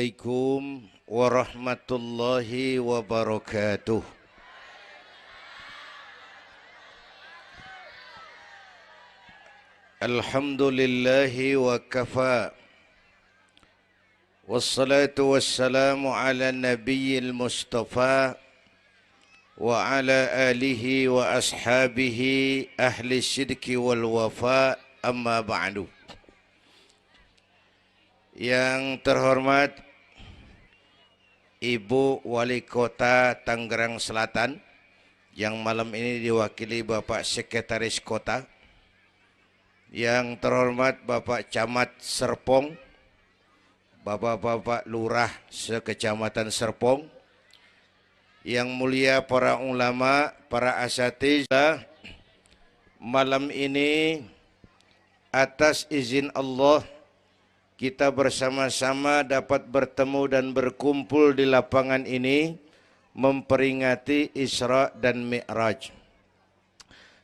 Assalamualaikum warahmatullahi wabarakatuh. Alhamdulillahi wa kafa. Wassalatu wassalamu ala nabiyyil mustafa wa ala alihi wa ashabihi ahli sidki wal wafa, amma ba'du. Yang terhormat Ibu Wali Kota Tangerang Selatan, yang malam ini diwakili Bapak Sekretaris Kota. Yang terhormat Bapak Camat Serpong, Bapak-bapak Lurah sekecamatan Serpong, yang mulia para ulama, para asatidzah, malam ini atas izin Allah kita bersama-sama dapat bertemu dan berkumpul di lapangan ini memperingati Isra dan Mi'raj.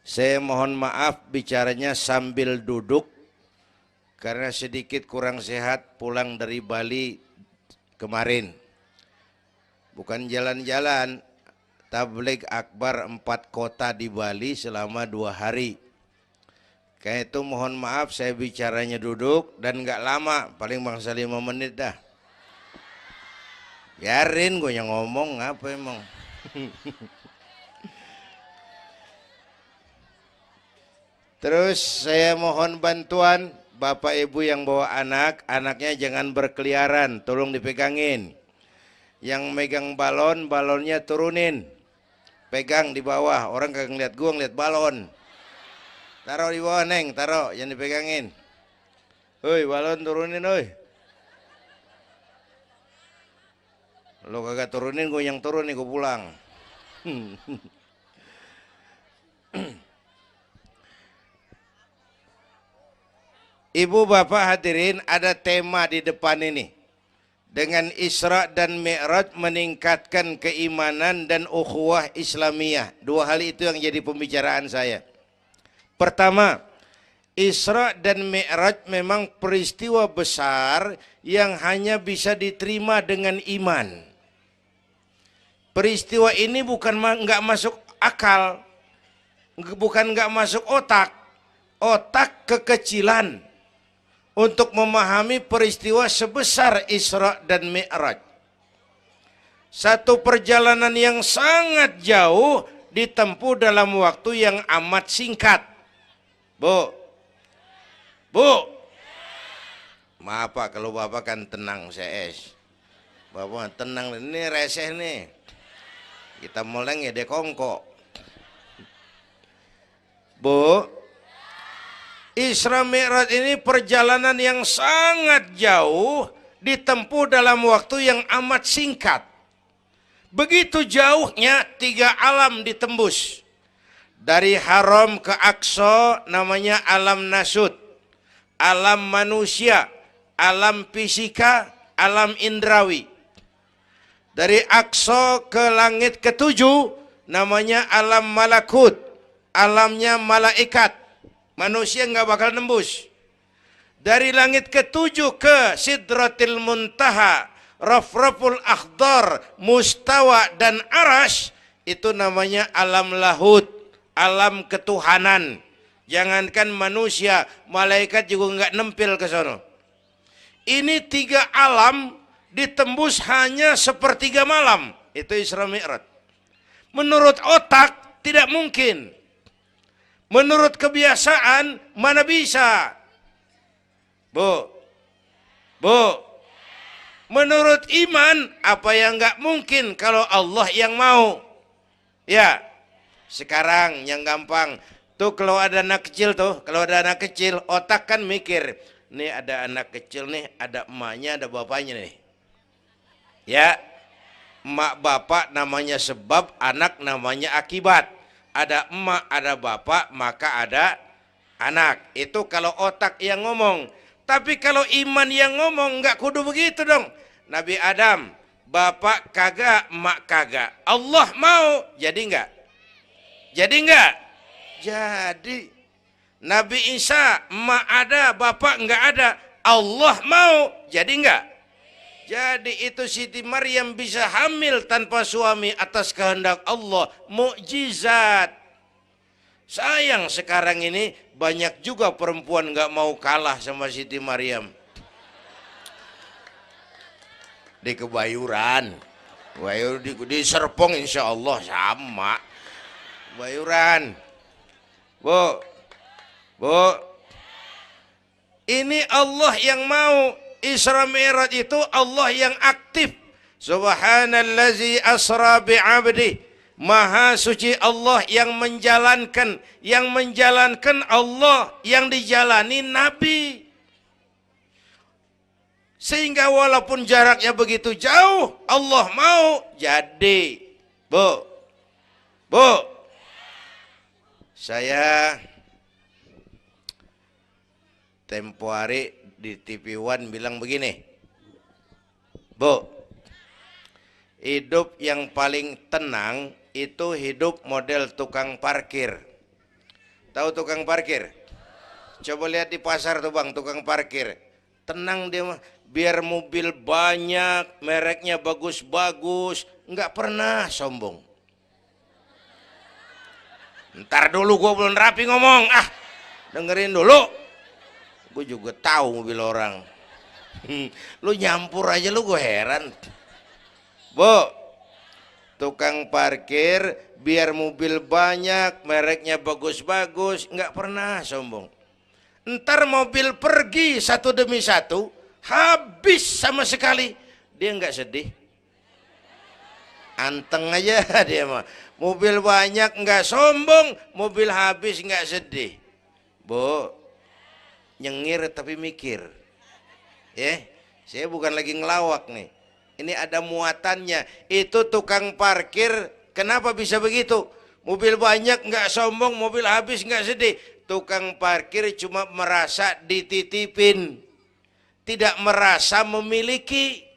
Saya mohon maaf bicaranya sambil duduk karena sedikit kurang sehat pulang dari Bali kemarin. Bukan jalan-jalan, tabligh akbar 4 kota di Bali selama 2 hari. Kayak itu mohon maaf saya bicaranya duduk dan nggak lama, paling bangsa 5 menit dah. Biarin gue yang ngomong, apa emang. Terus saya mohon bantuan Bapak Ibu yang bawa anak, anaknya jangan berkeliaran, tolong dipegangin. Yang megang balon, balonnya turunin. Pegang di bawah, orang kagak ngeliat gua, ngeliat balon. Taruh di bawah, Neng, taruh, jangan dipegangin. Hoi, balon turunin, hoi. Lo kagak turunin, gue yang turun nih, gue pulang. Ibu bapak hadirin, ada tema di depan ini. Dengan Isra dan Mi'raj meningkatkan keimanan dan ukhuwah Islamiyah. 2 hal itu yang jadi pembicaraan saya. Pertama, Isra dan Mi'raj memang peristiwa besar yang hanya bisa diterima dengan iman. Peristiwa ini bukan nggak masuk akal, bukan nggak masuk otak. Otak kekecilan untuk memahami peristiwa sebesar Isra dan Mi'raj. Satu perjalanan yang sangat jauh ditempuh dalam waktu yang amat singkat. Bu, maaf Pak, kalau Bapak kan tenang CS. Bapak tenang, ini reseh nih. Kita moleng ya dekongko. Bu, Isra Mi'raj ini perjalanan yang sangat jauh ditempuh dalam waktu yang amat singkat. Begitu jauhnya 3 alam ditembus. Dari Haram ke Aqsa namanya alam nasut, alam manusia, alam fisika, alam indrawi. Dari Aqsa ke langit ke-7 namanya alam malakut, alamnya malaikat. Manusia nggak bakal nembus. Dari langit ke-7 ke Sidratil Muntaha, Rafraful Akhdar, Mustawa dan Arash, itu namanya alam lahut, alam ketuhanan. Jangankan manusia, malaikat juga nggak nempel ke sono. Ini 3 alam ditembus hanya sepertiga malam. Itu Isra Mi'raj. Menurut otak tidak mungkin. Menurut kebiasaan mana bisa? Bu, menurut iman apa yang nggak mungkin kalau Allah yang mau? Ya, sekarang yang gampang tuh kalau ada anak kecil otak kan mikir, nih ada anak kecil nih, ada emaknya, ada bapaknya nih. Ya, emak bapak namanya sebab, anak namanya akibat. Ada emak, ada bapak, maka ada anak. Itu kalau otak yang ngomong. Tapi kalau iman yang ngomong, nggak kudu begitu dong. Nabi Adam, bapak kagak, emak kagak. Allah mau, jadi nggak? Jadi nggak? Jadi. Nabi Isa, emak ada, bapak nggak ada. Allah mau, jadi nggak? Jadi itu Siti Maryam bisa hamil tanpa suami atas kehendak Allah, mukjizat. Sayang sekarang ini banyak juga perempuan nggak mau kalah sama Siti Maryam. Di Kebayuran, di Serpong insya Allah sama. Kebayuran, Bu, ini Allah yang mau. Isra Mi'raj itu Allah yang aktif. Subhanallazi asra bi'abdi. Maha suci Allah yang menjalankan. Yang menjalankan Allah, yang dijalani Nabi. Sehingga walaupun jaraknya begitu jauh, Allah mau jadi. Bu, saya tempo hari di TV One bilang begini, Bu, hidup yang paling tenang itu hidup model tukang parkir. Tahu tukang parkir? Coba lihat di pasar tuh bang, tukang parkir. Tenang dia mah, biar mobil banyak, mereknya bagus-bagus, nggak pernah sombong. Ntar dulu gua belum rapi ngomong, dengerin dulu. Gue juga tahu mobil orang. Lu nyampur aja lu, gue heran. Bu, tukang parkir biar mobil banyak, mereknya bagus-bagus, nggak pernah sombong. Ntar mobil pergi satu demi satu, habis sama sekali, dia nggak sedih. Anteng aja dia mah. Mobil banyak nggak sombong, mobil habis nggak sedih. Bu, nyengir tapi mikir. Saya bukan lagi ngelawak nih. Ini ada muatannya. Itu tukang parkir kenapa bisa begitu? Mobil banyak nggak sombong, mobil habis nggak sedih. Tukang parkir cuma merasa dititipin, tidak merasa memiliki.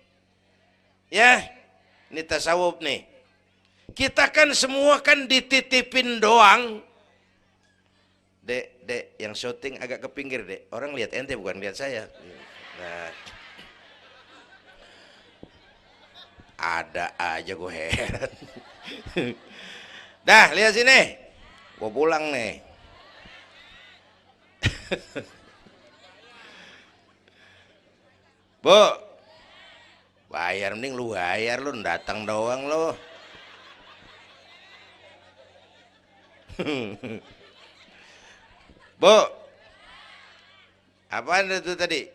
Ya, ini tasawuf nih. Kita kan semua kan dititipin doang. Dek, yang syuting agak ke pinggir, Dek. Orang lihat ente bukan lihat saya. Nah, ada aja gue heran. Dah, lihat sini. Gue pulang nih. Bu, bayar, mending lu bayar, lu datang doang lu. Bu, apaan itu tadi?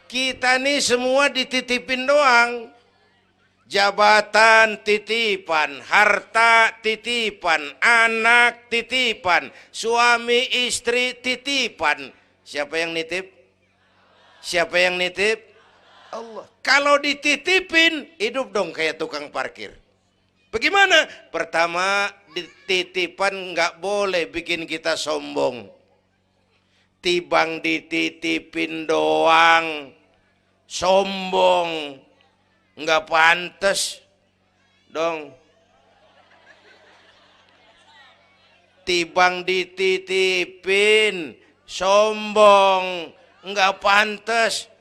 Kita nih semua dititipin doang. Jabatan titipan, harta titipan, anak titipan, suami istri titipan. Siapa yang nitip? Siapa yang nitip? Allah. Kalau dititipin, hidup dong kayak tukang parkir. Bagaimana? Pertama, titipan nggak boleh bikin kita sombong. Tibang dititipin doang, sombong, nggak pantas dong. Tibang dititipin, sombong, nggak pantas.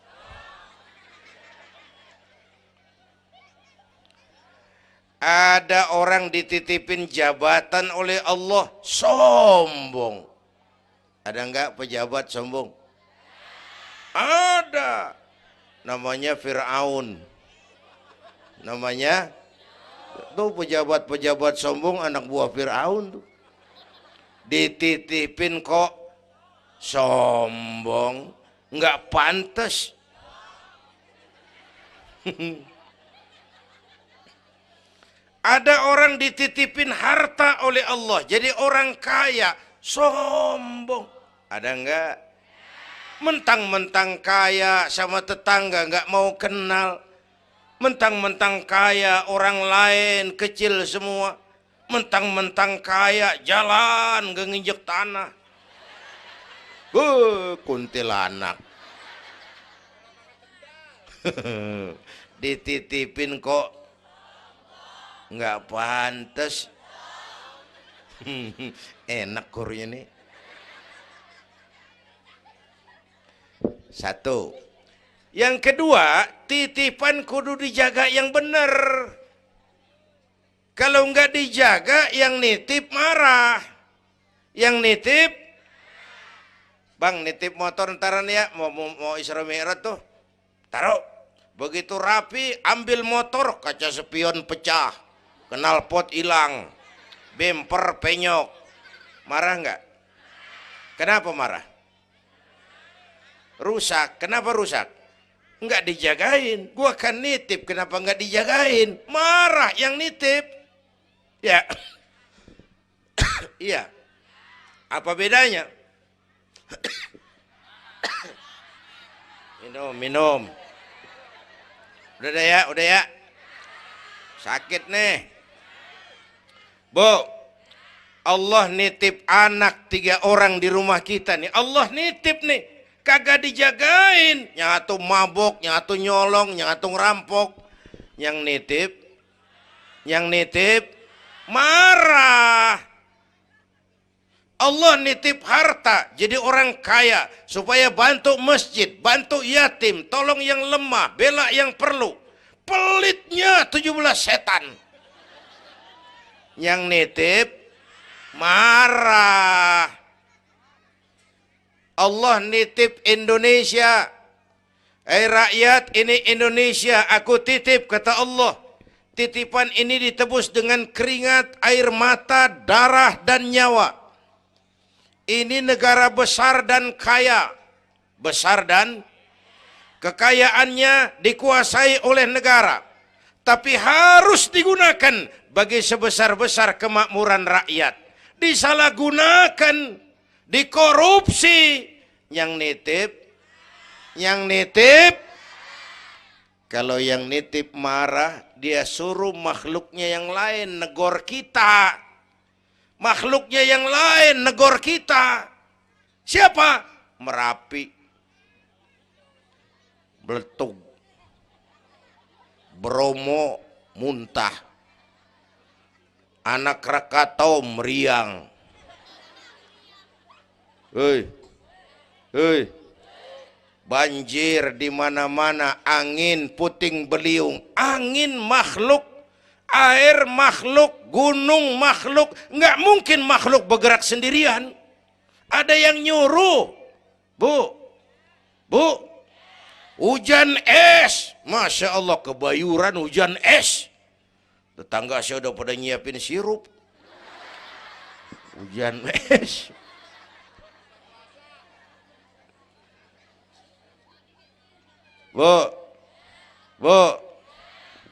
Ada orang dititipin jabatan oleh Allah, sombong. Ada enggak pejabat sombong? Ada. Namanya Fir'aun. Namanya tuh pejabat-pejabat sombong, anak buah Fir'aun tuh. Dititipin kok sombong, enggak pantas. Ada orang dititipin harta oleh Allah, jadi orang kaya, sombong. Ada enggak? Mentang-mentang kaya sama tetangga enggak mau kenal. Mentang-mentang kaya orang lain kecil semua. Mentang-mentang kaya jalan enggak nginjek tanah. Kuntilanak. Dititipin kok nggak pantas. Enak kurnya nih. Satu, Yang kedua, titipan kudu dijaga yang benar. Kalau nggak dijaga, yang nitip marah. Yang nitip, bang nitip motor ntaran ya, mau Isra Mi'raj tuh, taruh. Begitu rapi, ambil motor, kaca spion pecah, knalpot hilang, bemper penyok. Marah nggak? Kenapa marah? Rusak. Kenapa rusak? Nggak dijagain. Gua kan nitip, kenapa nggak dijagain? Marah yang nitip. Ya, iya. Apa bedanya? Minum. Udah ya. Sakit nih. Bu, Allah nitip anak 3 orang di rumah kita nih. Allah nitip nih. Kagak dijagain. Nyatu mabok, nyatu nyolong, nyatu ngerampok. Yang nitip, marah. Allah nitip harta jadi orang kaya supaya bantu masjid, bantu yatim, tolong yang lemah, bela yang perlu. Pelitnya 17 setan. Yang nitip marah. Allah nitip Indonesia. Rakyat, ini Indonesia aku titip, kata Allah. Titipan ini ditebus dengan keringat, air mata, darah dan nyawa. Ini negara besar dan kaya. Besar dan kekayaannya dikuasai oleh negara. Tapi harus digunakan bagi sebesar-besar kemakmuran rakyat. Disalahgunakan, dikorupsi. Yang nitip, kalau yang nitip marah, dia suruh makhluknya yang lain negor kita. Makhluknya yang lain negor kita. Siapa? Merapi, Beletung, Bromo muntah, Anak Krakatau meriang. Hei, banjir di mana-mana, angin puting beliung, angin makhluk, air makhluk, gunung makhluk. Nggak mungkin makhluk bergerak sendirian. Ada yang nyuruh. Bu, hujan es. Masya Allah, kebayuran hujan es. Tetangga saya udah pada nyiapin sirup. Hujan es. Bu,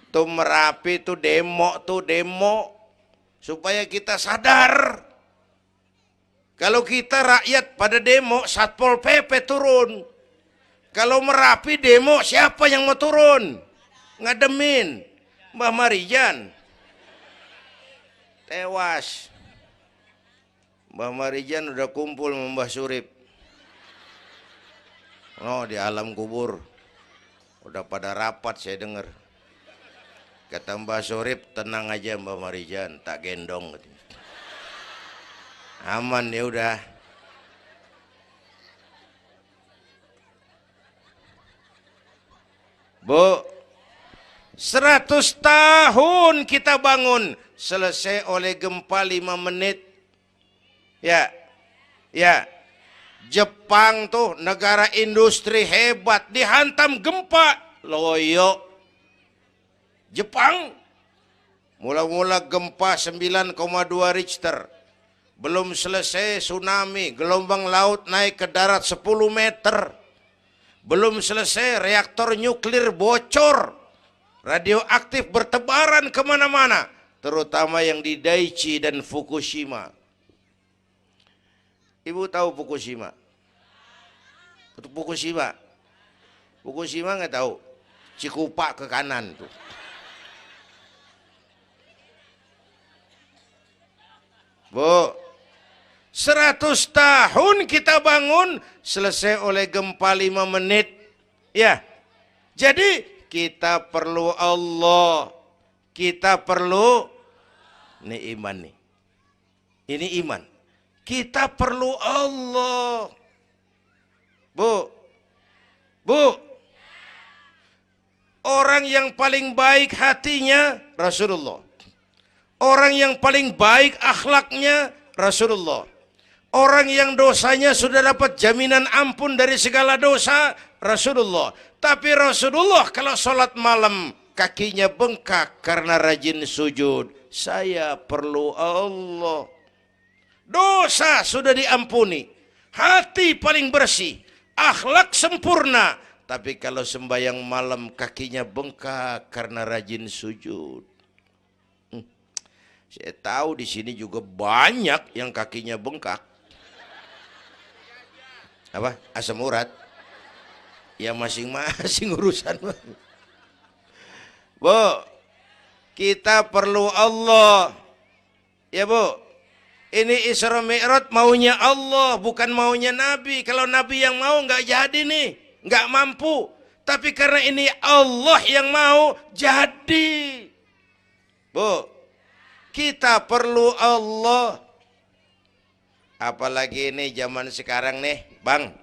tuh Merapi tuh demo supaya kita sadar. Kalau kita rakyat pada demo, Satpol PP turun. Kalau Merapi demo, siapa yang mau turun? Ngademin Mbah Marijan. Tewas. Mbah Marijan udah kumpul sama Mbah Surip. Oh, di alam kubur. Udah pada rapat saya dengar. Kata Mbah Surip, tenang aja Mbah Marijan, tak gendong. Aman ya udah. Bu, 100 tahun kita bangun, selesai oleh gempa 5 menit. Ya. Jepang tuh negara industri hebat, dihantam gempa, loyo. Jepang mula-mula gempa 9,2 Richter. Belum selesai tsunami, gelombang laut naik ke darat 10 meter. Belum selesai reaktor nuklir bocor. Radioaktif bertebaran kemana-mana. Terutama yang di Daiichi dan Fukushima. Ibu tahu Fukushima? Fukushima nggak tahu. Cikupa ke kanan tuh. Bu, 100 tahun kita bangun, selesai oleh gempa 5 menit. Ya, jadi kita perlu Allah. Kita perlu, ini iman nih. Ini iman. Kita perlu Allah. Bu, Orang yang paling baik hatinya Rasulullah. Orang yang paling baik akhlaknya Rasulullah. Orang yang dosanya sudah dapat jaminan ampun dari segala dosa Rasulullah. Tapi Rasulullah kalau sholat malam kakinya bengkak karena rajin sujud. Saya perlu Allah. Dosa sudah diampuni. Hati paling bersih. Akhlak sempurna. Tapi kalau sembahyang malam kakinya bengkak karena rajin sujud. Saya tahu di sini juga banyak yang kakinya bengkak. Apa? Asam urat. Ya masing-masing urusan. Bu, kita perlu Allah. Ya Bu, ini Isra Mi'raj maunya Allah, bukan maunya Nabi. Kalau Nabi yang mau nggak jadi nih, nggak mampu. Tapi karena ini Allah yang mau, jadi. Bu, kita perlu Allah. Apalagi ini zaman sekarang nih, Bang.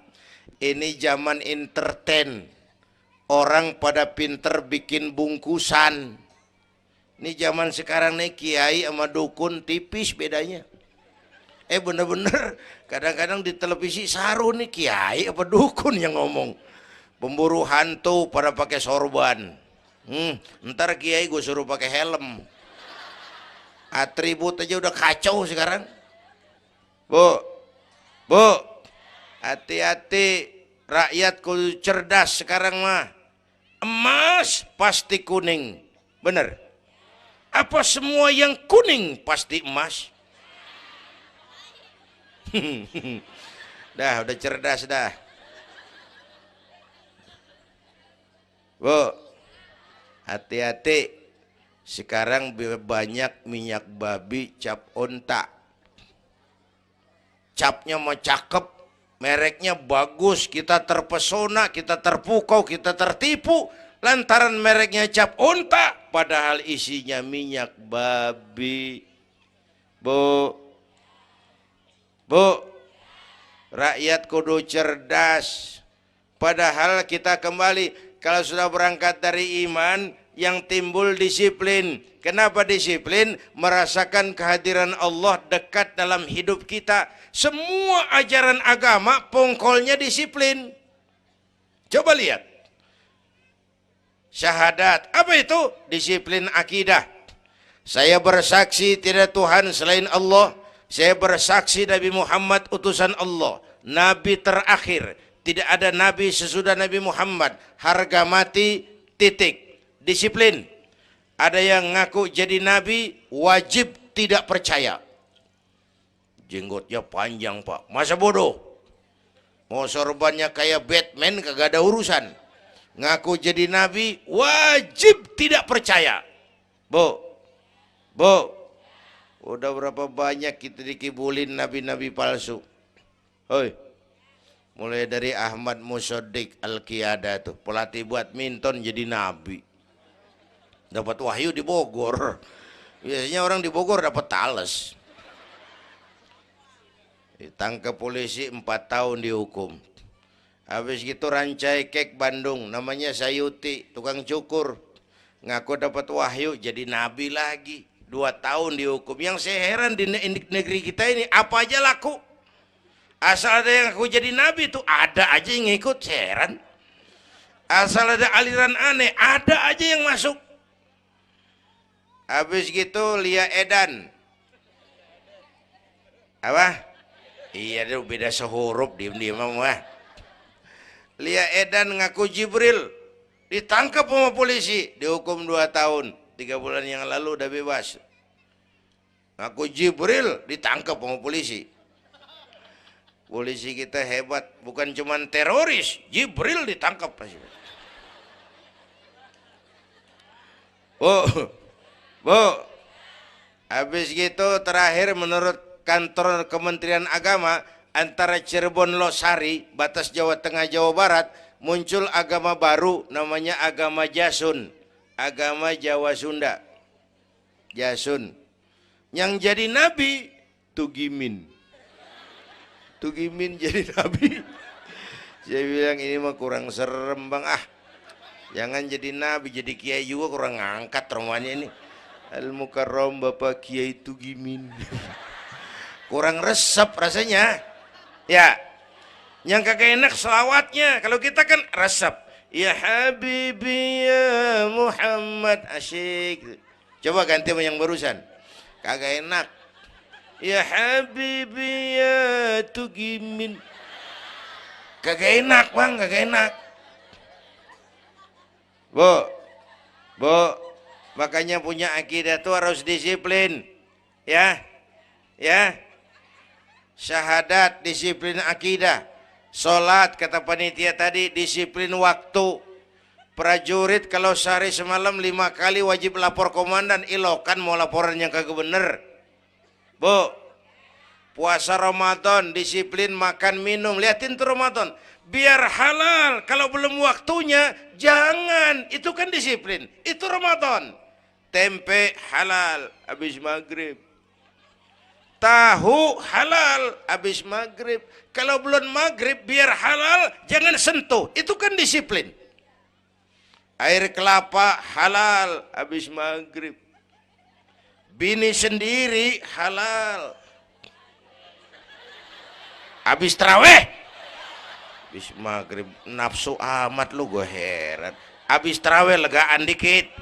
Ini zaman entertain. Orang pada pinter bikin bungkusan. Ini zaman sekarang nih kiai sama dukun tipis bedanya. Bener-bener kadang-kadang di televisi saru nih kiai apa dukun yang ngomong. Pemburu hantu pada pakai sorban. Ntar kiai gue suruh pakai helm. Atribut aja udah kacau sekarang. Bu, hati-hati, rakyat kudu cerdas sekarang mah. Emas pasti kuning, bener? Apa semua yang kuning pasti emas? Udah cerdas dah. Bu, hati-hati. Sekarang banyak minyak babi cap onta. Capnya mau cakep, mereknya bagus, kita terpesona, kita terpukau, kita tertipu. Lantaran mereknya cap onta, padahal isinya minyak babi. Bu, rakyat kudu cerdas. Padahal kita kembali, kalau sudah berangkat dari iman, yang timbul disiplin. Kenapa disiplin? Merasakan kehadiran Allah dekat dalam hidup kita. Semua ajaran agama pongkolnya disiplin. Coba lihat. Syahadat, apa itu? Disiplin akidah. Saya bersaksi tidak Tuhan selain Allah. Saya bersaksi Nabi Muhammad utusan Allah, Nabi terakhir. Tidak ada Nabi sesudah Nabi Muhammad. Harga mati, titik. Disiplin. Ada yang ngaku jadi Nabi, wajib tidak percaya. Jenggotnya panjang Pak, masa bodoh? Mau sorbannya kayak Batman kagak ada urusan. Ngaku jadi Nabi, wajib tidak percaya. Bu, udah berapa banyak kita dikibulin nabi-nabi palsu. Hoi, mulai dari Ahmad Musaddiq Al-Qiyada tuh, pelatih badminton jadi nabi. Dapat wahyu di Bogor. Biasanya orang di Bogor dapat tales. Ditangkap polisi 4 tahun dihukum. Habis gitu Rancai Kek Bandung, namanya Sayuti, tukang cukur. Ngaku dapat wahyu jadi nabi lagi. 2 tahun dihukum. Yang saya heran di negeri kita ini apa aja laku. Asal ada yang ngaku jadi nabi tuh ada aja yang ngikut, saya heran. Asal ada aliran aneh, ada aja yang masuk. Habis gitu Lia Edan. Apa? Iya deh, beda sehuruf, diem-diem mah. Lia Edan ngaku Jibril, ditangkap sama polisi, dihukum 2 tahun. 3 bulan yang lalu udah bebas. Ngaku Jibril, ditangkap sama polisi. Polisi kita hebat, bukan cuman teroris, Jibril ditangkap pasti. Habis gitu terakhir menurut kantor Kementerian Agama, antara Cirebon Losari, batas Jawa Tengah Jawa Barat, muncul agama baru namanya agama Jasun, agama Jawa Sunda. Jasun. Yang jadi nabi Tugimin. Tugimin jadi nabi. Saya bilang ini mah kurang serem Bang. Jangan jadi nabi, jadi kiai juga kurang ngangkat rumahnya ini. Al Mukarram Bapak Kiai Tugimin. Kurang resep rasanya. Ya. Yang kagak enak selawatnya. Kalau kita kan resep. Ya Habibi ya Muhammad, asyik. Coba ganti sama yang barusan. Kagak enak. Ya Habibi ya Tugimin. Kagak enak bang, kagak enak. Bu, makanya punya akidah tuh harus disiplin. Ya, syahadat disiplin akidah. Sholat kata panitia tadi disiplin waktu. Prajurit kalau sehari semalam 5 kali wajib lapor komandan, ilokan mau laporan yang kagak bener. Bu, puasa Ramadan disiplin makan minum, liatin tuh Ramadan biar halal. Kalau belum waktunya jangan, itu kan disiplin, itu Ramadan. Tempe halal habis maghrib, tahu halal habis maghrib. Kalau belum maghrib biar halal jangan sentuh, itu kan disiplin. Air kelapa halal habis maghrib, bini sendiri halal habis taraweh, habis maghrib nafsu amat lu, gue heran. Habis taraweh legaan dikit.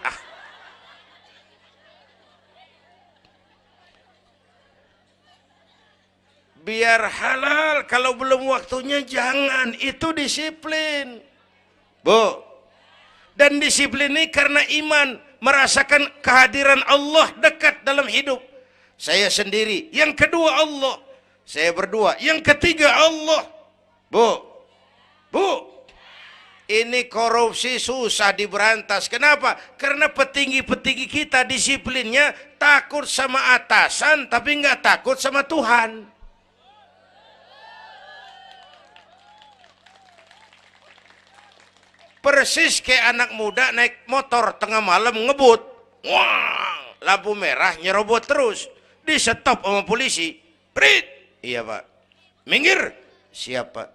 Biar halal, kalau belum waktunya jangan, itu disiplin. Bu, dan disiplin ini karena iman, merasakan kehadiran Allah dekat dalam hidup. Saya sendiri, yang kedua Allah. Saya berdua, yang ketiga Allah. Bu, ini korupsi susah diberantas. Kenapa? Karena petinggi-petinggi kita disiplinnya takut sama atasan, tapi nggak takut sama Tuhan. Persis kayak anak muda naik motor tengah malam ngebut. Wah, lampu merah nyerobot terus. Di stop sama polisi. Prit. Iya pak. Minggir. Siap pak.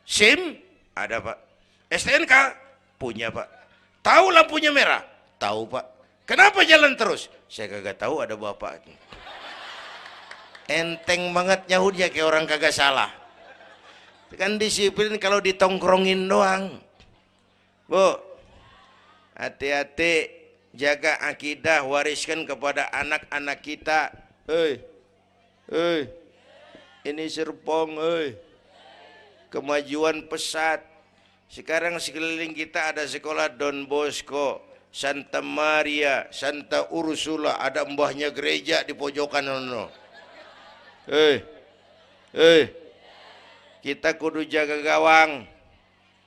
SIM? Ada pak. STNK? Punya pak. Tahu lampunya merah? Tahu pak. Kenapa jalan terus? Saya kagak tahu, ada bapak. Enteng banget nyahutnya kayak orang kagak salah. Kan disiplin kalau ditongkrongin doang. Bu, hati-hati, jaga akidah, wariskan kepada anak-anak kita. Hei, ini Serpong, kemajuan pesat. Sekarang sekeliling kita ada sekolah Don Bosco, Santa Maria, Santa Ursula, ada mbahnya gereja di pojokan. Kita kudu jaga gawang,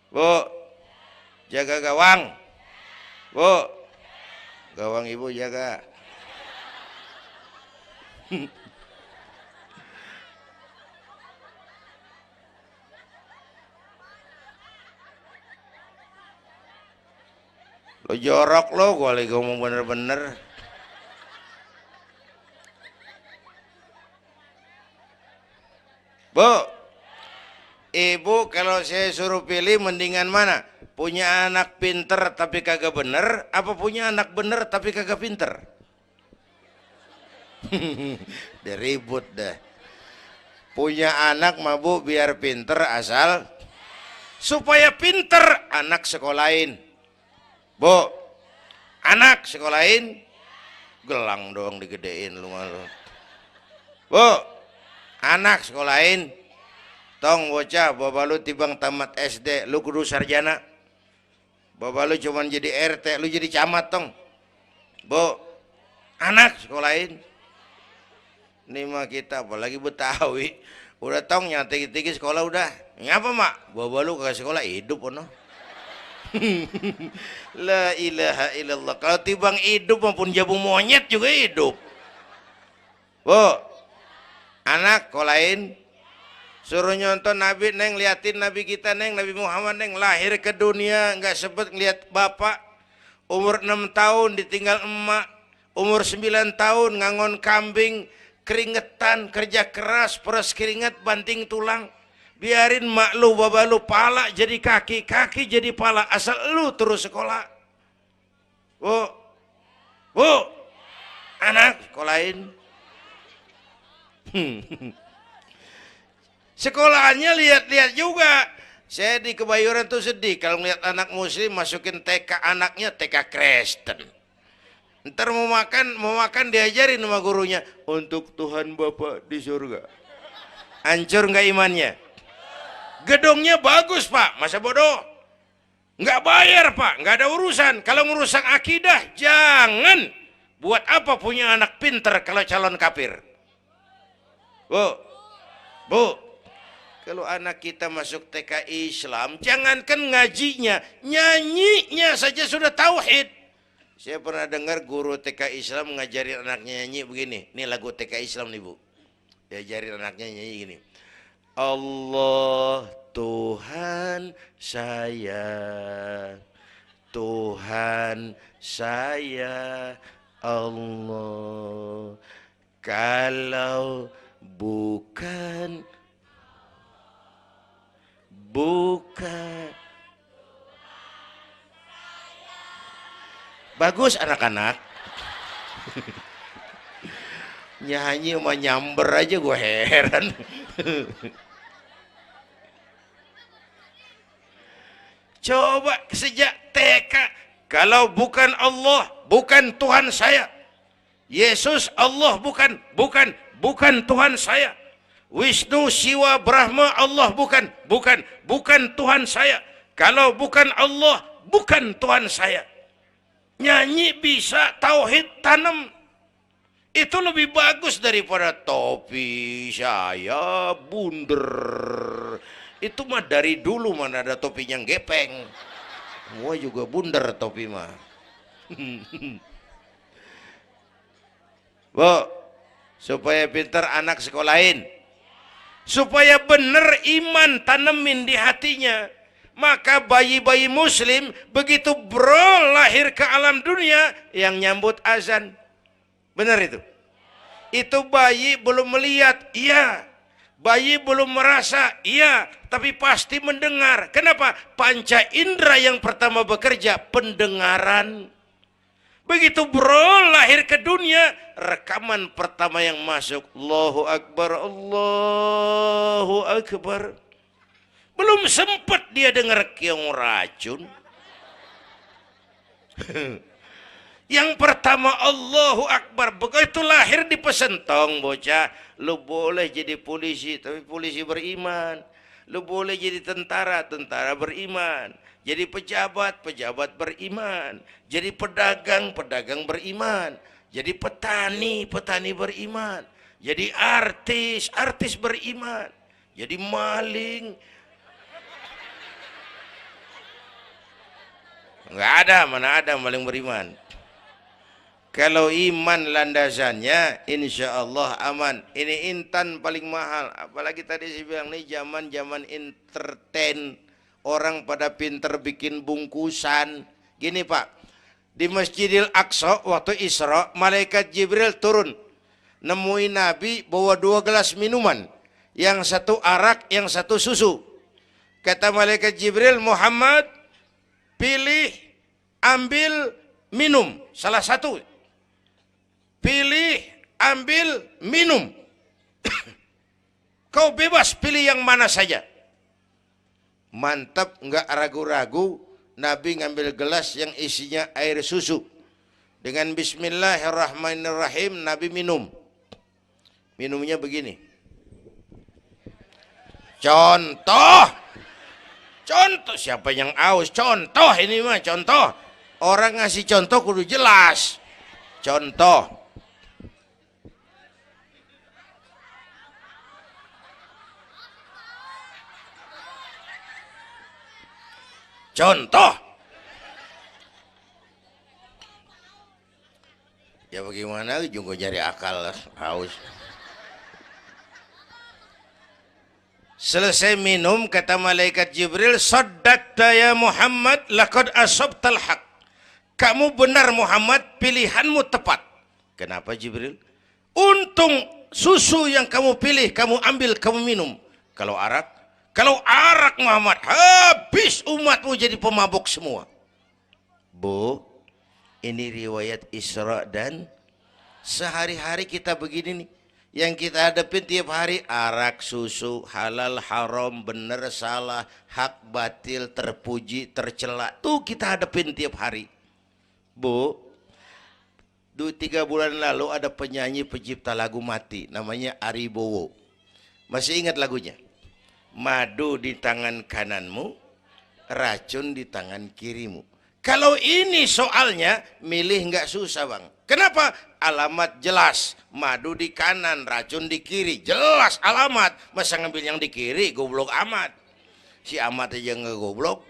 Bu. Jaga gawang, Bu. Gawang ibu jaga. Lo jorok lo, gue lagi ngomong bener-bener. Bu, ibu kalau saya suruh pilih mendingan mana? Punya anak pinter tapi kagak bener, apa punya anak bener tapi kagak pinter? Dia ribut dah. Punya anak mah bu biar pinter, asal supaya pinter anak sekolahin. Bu, anak sekolahin, gelang doang digedein lu malu. Bu, anak sekolahin, tong bocah, bapak lu tibang tamat SD, lu kudu sarjana. Bapak lu cuman jadi RT, lu jadi camat tong. Bu, anak sekolahin. Ini mah kita apalagi Betawi, udah tong nyantai-tinggi sekolah udah. Ngapa mak? Bapak lu ke sekolah hidup ono. La ilaha illallah. Kalau tibang hidup maupun jabu monyet juga hidup. Bu, anak sekolahin. Suruh nyonton Nabi, neng, liatin Nabi kita, neng, Nabi Muhammad, neng, lahir ke dunia nggak sempet ngeliat bapak, umur 6 tahun ditinggal emak, umur 9 tahun ngangon kambing, keringetan, kerja keras, peres keringat, banting tulang, Biarin mak lu, baba lu, pala jadi kaki, kaki jadi pala, asal lu terus sekolah. Bu, bu, anak sekolahin. Sekolahannya lihat-lihat juga. Saya di Kebayoran tuh sedih kalau melihat anak muslim masukin TK, anaknya TK Kristen. Ntar mau makan diajarin sama gurunya untuk Tuhan Bapa di surga. Hancur nggak imannya? Gedungnya bagus pak, masa bodoh? Nggak bayar pak, nggak ada urusan. Kalau merusak akidah, jangan. Buat apa punya anak pinter kalau calon kafir? Bu, bu, kalau anak kita masuk TK Islam, jangankan ngajinya, nyanyinya saja sudah tauhid. Saya pernah dengar guru TK Islam ngajarin anaknya nyanyi begini. Ini lagu TK Islam nih bu. Diajarin anaknya nyanyi gini. Allah Tuhan saya, Tuhan saya Allah. Kalau bukan bagus anak-anak. Nyanyi sama nyamber aja gue heran. Coba sejak TK, kalau bukan Allah, bukan Tuhan saya. Yesus Allah bukan Tuhan saya. Wisnu, Siwa, Brahma Allah bukan Tuhan saya. Kalau bukan Allah, bukan Tuhan saya. Nyanyi bisa, tauhid tanam. Itu lebih bagus daripada topi saya bunder. Itu mah dari dulu mana ada topinya gepeng. Semua juga bunder topi mah. Bu, supaya pintar anak sekolahin. Supaya benar iman tanemin di hatinya. Maka bayi-bayi muslim begitu lahir ke alam dunia yang nyambut azan. Benar itu? Itu bayi belum melihat, iya. Bayi belum merasa, iya. Tapi pasti mendengar. Kenapa? Panca indera yang pertama bekerja, pendengaran. Begitu lahir ke dunia, rekaman pertama yang masuk, Allahu Akbar, Allahu Akbar. Belum sempat dia dengar keong racun. Yang pertama Allahu Akbar. Begitu lahir dipesentong bocah. Lu boleh jadi polisi, tapi polisi beriman. Lu boleh jadi tentara, tentara beriman. Jadi pejabat, pejabat beriman. Jadi pedagang, pedagang beriman. Jadi petani, petani beriman. Jadi artis, artis beriman. Jadi maling. Enggak ada, mana ada maling beriman. Kalau iman landasannya, insya Allah aman. Ini intan paling mahal. Apalagi tadi saya bilang nih zaman entertain. Orang pada pinter bikin bungkusan. Gini pak, di Masjidil Aqsa waktu Isra, malaikat Jibril turun. Nemuin Nabi bawa 2 gelas minuman. Yang satu arak, yang satu susu. Kata malaikat Jibril, Muhammad, pilih, ambil, minum. Salah satu. Pilih, ambil, minum. Kau bebas pilih yang mana saja. Mantap, enggak ragu-ragu. Nabi ngambil gelas yang isinya air susu. Dengan bismillahirrahmanirrahim, Nabi minum. Minumnya begini. Contoh. Contoh, siapa yang aus? Contoh ini mah, contoh. Orang ngasih contoh kudu jelas. Contoh. Contoh. Ya bagaimana juga cari akal haus. Selesai minum kata malaikat Jibril, "Shaddaqta ya Muhammad, laqad asabtal haq." Kamu benar Muhammad, pilihanmu tepat. Kenapa Jibril? Untung susu yang kamu pilih, kamu ambil, kamu minum. Kalau arak, Kalau arak Muhammad, habis umatmu jadi pemabuk semua. Bu, ini riwayat Isra dan sehari-hari kita begini nih. Yang kita hadapin tiap hari arak, susu, halal, haram, benar, salah, hak, batil, terpuji, tercela. Tuh kita hadapin tiap hari. Bu, 3 bulan lalu ada penyanyi pencipta lagu mati. Namanya Ari Bowo. Masih ingat lagunya? Madu di tangan kananmu, racun di tangan kirimu. Kalau ini soalnya, milih nggak susah bang. Kenapa? Alamat jelas. Madu di kanan, racun di kiri. Jelas alamat. Masa ngambil yang di kiri, goblok amat. Si amat aja nggak goblok.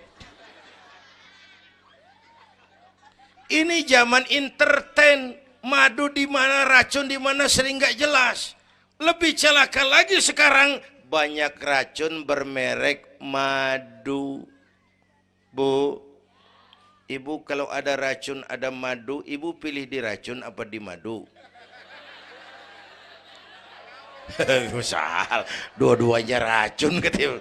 Ini zaman entertain. Madu di mana, racun di mana sering nggak jelas. Lebih celaka lagi sekarang, banyak racun bermerek madu. Bu, ibu kalau ada racun, ada madu, ibu pilih di racun apa di madu? Misal, dua-duanya racun gitu.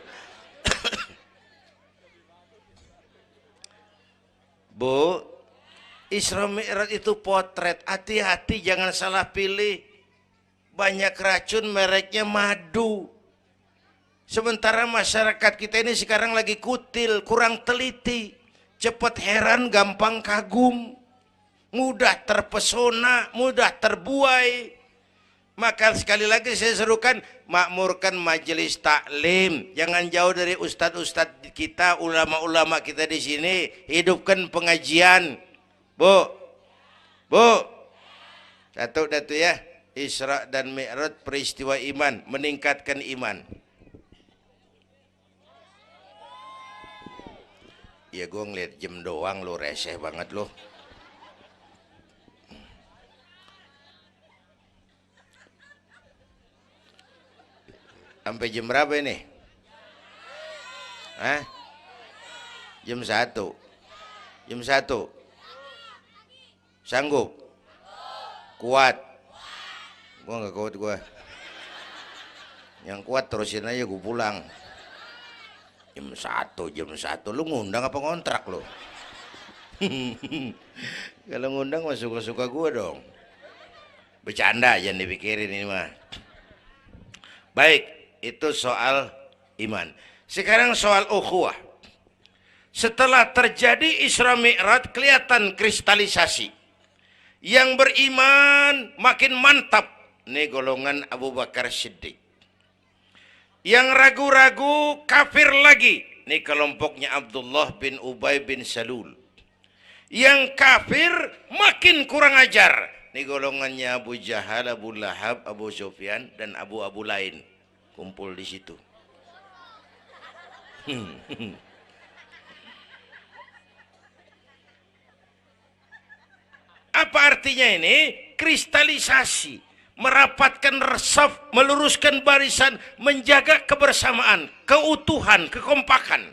Bu, Isra Mi'raj itu potret. Hati-hati jangan salah pilih. Banyak racun mereknya madu. Sementara masyarakat kita ini sekarang lagi kutil, kurang teliti. Cepat heran, gampang kagum, mudah terpesona, mudah terbuai. Maka sekali lagi saya serukan, makmurkan majelis taklim. Jangan jauh dari ustadz-ustadz kita, ulama-ulama kita di sini. Hidupkan pengajian. Bu, bu, satu datu ya. Isra dan Mi'raj peristiwa iman, meningkatkan iman. Ya gue ngeliat jam doang lo, reseh banget lo. Sampai jam berapa ini? Hah? Jam 1. Jam 1. Sanggup? Kuat? Gue gak kuat gue. Yang kuat terusin aja gue pulang. Jam 1. Lu ngundang apa ngontrak lu? Kalau ngundang mah suka-suka gue dong. Bercanda, jangan dipikirin ini mah. Baik, itu soal iman. Sekarang soal ukhuwah. Setelah terjadi Isra Mi'raj, kelihatan kristalisasi. Yang beriman makin mantap. Ini golongan Abu Bakar Siddiq. Yang ragu-ragu kafir lagi. Ini kelompoknya Abdullah bin Ubay bin Salul. Yang kafir makin kurang ajar. Ini golongannya Abu Jahal, Abu Lahab, Abu Sufyan, dan Abu lain. Kumpul di situ. Apa artinya ini? Kristalisasi. Merapatkan resaf, meluruskan barisan, menjaga kebersamaan, keutuhan, kekompakan.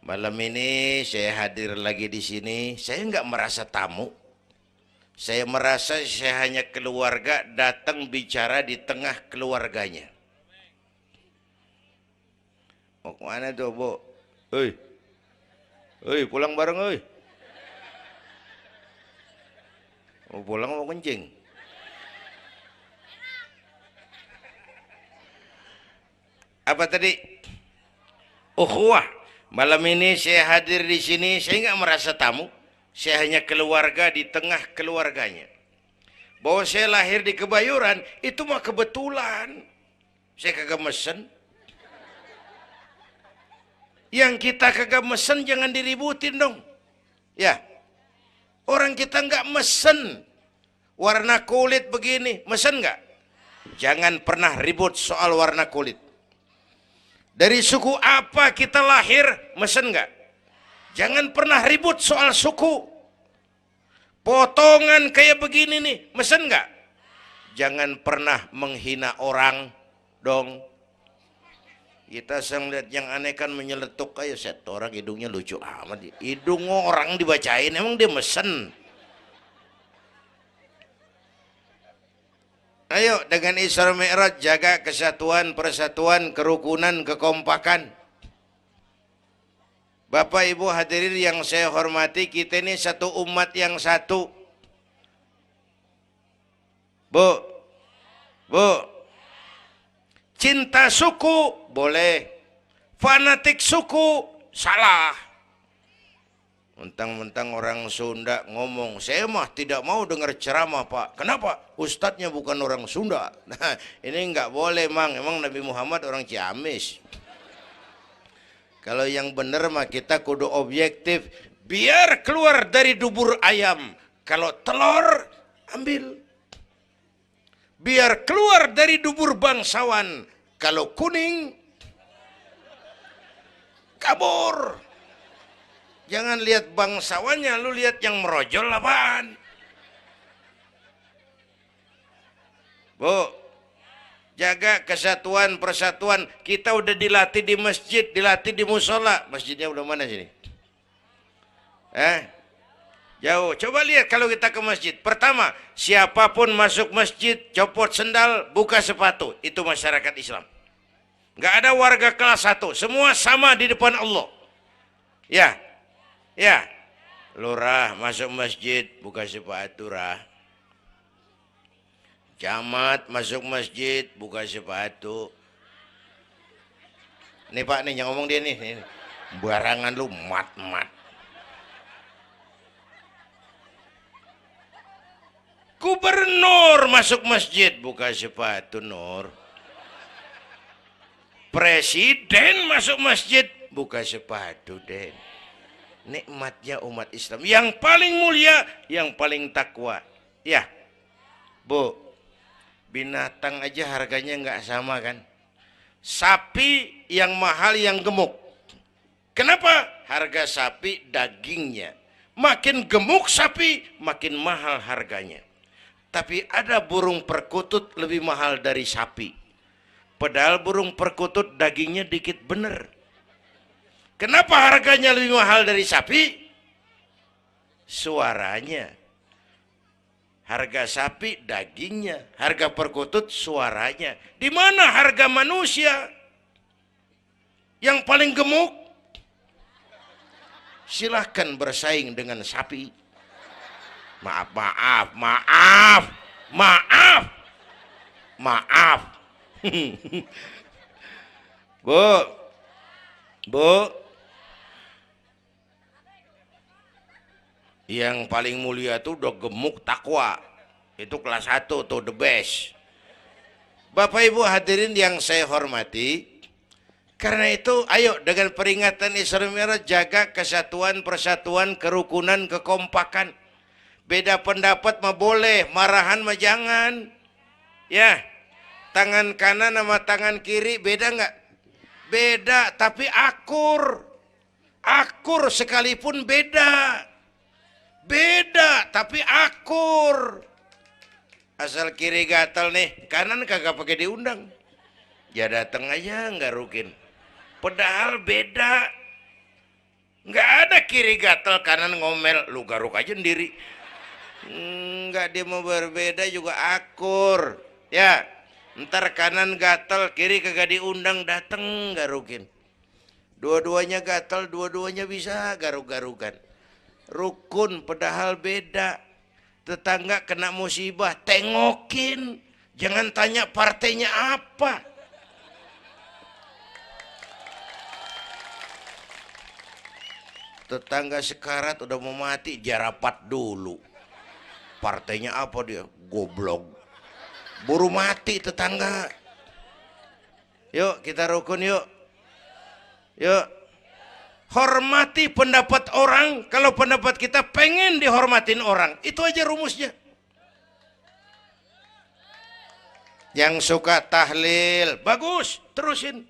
Malam ini saya hadir lagi di sini. Saya nggak merasa tamu. Saya merasa saya hanya keluarga datang bicara di tengah keluarganya. Mau kemana tuh, Bu? Hei, pulang bareng, hei. Mau pulang mau kencing? Apa tadi? Ukhuwah. Malam ini saya hadir di sini, saya nggak merasa tamu. Saya hanya keluarga di tengah keluarganya. Bahwa saya lahir di Kebayoran, itu mah kebetulan. Saya kagak mesen. Yang kita kagak mesen jangan diributin dong. Ya. Orang kita nggak mesen. Warna kulit begini, mesen nggak? Jangan pernah ribut soal warna kulit. Dari suku apa kita lahir, mesen nggak? Jangan pernah ribut soal suku. Potongan kayak begini nih, mesen nggak? Jangan pernah menghina orang dong. Kita sering lihat yang aneh kan menyeletuk kayak set orang hidungnya lucu amat. Hidung orang dibacain, emang dia mesen. Ayo dengan Isra Mi'raj jaga kesatuan, persatuan, kerukunan, kekompakan. Bapak Ibu hadirin yang saya hormati, kita ini satu umat yang satu. Bu, cinta suku boleh, fanatik suku salah. Mentang-mentang orang Sunda ngomong, saya mah tidak mau dengar ceramah Pak. Kenapa? Ustadznya bukan orang Sunda. Nah, ini nggak boleh Mang. Emang Nabi Muhammad orang Ciamis. Kalau yang benar mah kita kudu objektif. Biar keluar dari dubur ayam. Kalau telur, ambil. Biar keluar dari dubur bangsawan. Kalau kuning, kabur. Jangan lihat bangsawannya, lu lihat yang merojol apaan. Bu, jaga kesatuan, persatuan. Kita udah dilatih di masjid, dilatih di musola. Masjidnya udah mana sini? Jauh. Coba lihat kalau kita ke masjid. Pertama, siapapun masuk masjid, copot sendal, buka sepatu. Itu masyarakat Islam. Nggak ada warga kelas 1. Semua sama di depan Allah. Ya, lurah masuk masjid, buka sepatu rah. Camat masuk masjid, buka sepatu. Nih Pak, nih yang ngomong dia nih. Barangan lu mat. Gubernur masuk masjid, buka sepatu Nur. Presiden masuk masjid, buka sepatu Den. Nikmatnya umat Islam yang paling mulia, yang paling takwa. Ya, Bu, binatang aja harganya nggak sama kan? Sapi yang mahal yang gemuk. Kenapa? Harga sapi dagingnya. Makin gemuk sapi, makin mahal harganya. Tapi ada burung perkutut lebih mahal dari sapi. Padahal burung perkutut dagingnya dikit bener. Kenapa harganya lebih mahal dari sapi? Suaranya. Harga sapi dagingnya, harga perkutut suaranya. Di mana harga manusia yang paling gemuk? Silahkan bersaing dengan sapi. Maaf. Bu, yang paling mulia tuh udah gemuk takwa. Itu kelas 1 tuh the best. Bapak Ibu hadirin yang saya hormati, karena itu ayo dengan peringatan Isra Mi'raj jaga kesatuan, persatuan, kerukunan, kekompakan. Beda pendapat mah boleh, marahan mah jangan. Ya, tangan kanan sama tangan kiri beda nggak? Beda, tapi akur. Akur sekalipun beda. Beda, tapi akur. Asal kiri gatal nih, kanan kagak pakai diundang. Ya datang aja nggak rukin. Padahal beda. Nggak ada kiri gatal kanan ngomel, lu garuk aja sendiri. Nggak, dia mau berbeda juga akur. Ya, ntar kanan gatal, kiri kagak diundang, dateng garukin. Dua-duanya gatal, dua-duanya bisa garuk-garukan. Rukun padahal beda. Tetangga kena musibah, tengokin. Jangan tanya partainya apa. Tetangga sekarat udah mau mati, jarapat dulu. Partainya apa dia? Goblok. Buru mati tetangga. Yuk kita rukun yuk. Hormati pendapat orang. Kalau pendapat kita pengen dihormatin orang, itu aja rumusnya. Yang suka tahlil, bagus, terusin.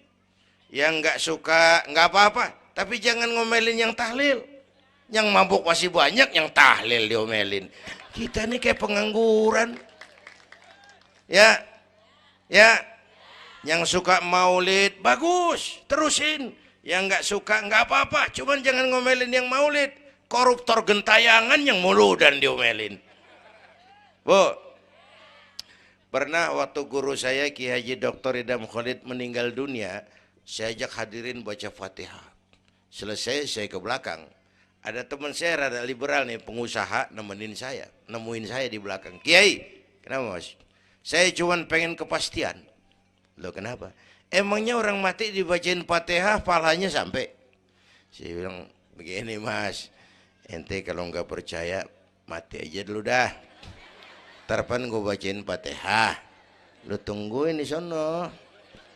Yang nggak suka, nggak apa-apa. Tapi jangan ngomelin yang tahlil. Yang mabuk masih banyak, yang tahlil diomelin. Kita nih kayak pengangguran. Ya. Yang suka maulid, bagus, terusin. Yang nggak suka, nggak apa-apa. Cuman jangan ngomelin yang maulid. Koruptor gentayangan yang mulu dan diomelin. Bu, Pernah waktu guru saya Ki Haji Dr. Idam Khalid meninggal dunia, saya ajak hadirin baca Fatihah. Selesai saya ke belakang. Ada teman saya rada liberal nih, pengusaha nemuin saya di belakang. Kiai, kenapa Mas? Saya cuman pengen kepastian. Loh kenapa? Emangnya orang mati dibacain Fatihah pahalanya sampai? Saya bilang begini Mas, ente kalau nggak percaya mati aja dulu dah. Tarpan gue bacain Fatihah, lu tungguin di sono.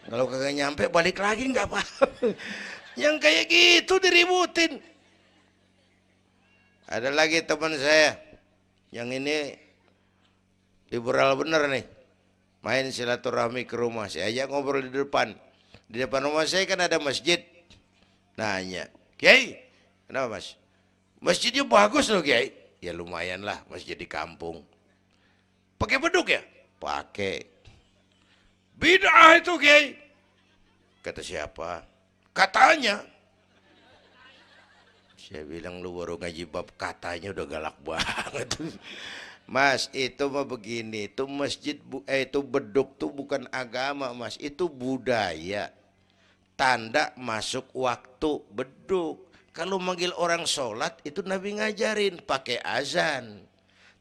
Kalau kagak nyampe balik lagi nggak apa-apa. Yang kayak gitu diributin. Ada lagi teman saya, yang ini liberal bener nih, main silaturahmi ke rumah. Saya ajak ngobrol di depan. Di depan rumah saya kan ada masjid. Nanya, Kiai, kenapa Mas? Masjidnya bagus loh Kiai. Ya lumayan lah, masjid di kampung. Pakai beduk ya? Pakai. Bid'ah itu Kiai. Kata siapa? Katanya. Saya bilang lu baru ngaji bab katanya udah galak banget. Mas itu mah begini, itu masjid itu beduk tuh bukan agama Mas, itu budaya. Tanda masuk waktu beduk. Kalau manggil orang sholat itu Nabi ngajarin pakai azan.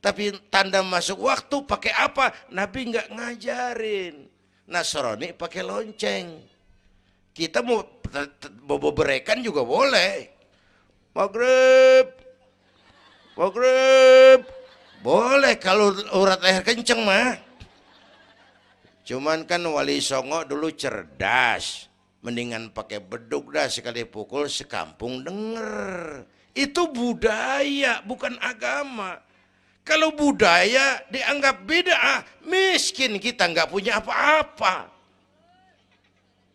Tapi tanda masuk waktu pakai apa? Nabi nggak ngajarin. Nasrani pakai lonceng. Kita mau berekan juga boleh. Maghrib, maghrib, boleh kalau urat leher kenceng mah. Cuman kan Wali Songo dulu cerdas, mendingan pakai beduk dah, sekali pukul sekampung denger. Itu budaya bukan agama. Kalau budaya dianggap bid'ah, miskin kita nggak punya apa-apa.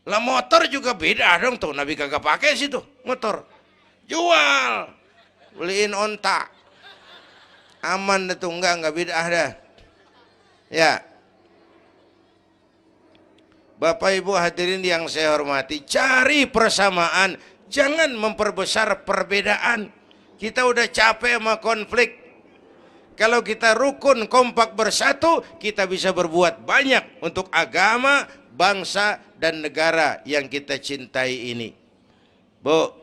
Lah motor juga beda dong tuh, Nabi kagak pakai situ motor. Jual, beliin onta. Aman tuh, enggak bid'ah dah. Ya. Bapak Ibu hadirin yang saya hormati, cari persamaan, jangan memperbesar perbedaan. Kita udah capek sama konflik. Kalau kita rukun kompak bersatu, kita bisa berbuat banyak untuk agama, bangsa, dan negara yang kita cintai ini. Bu,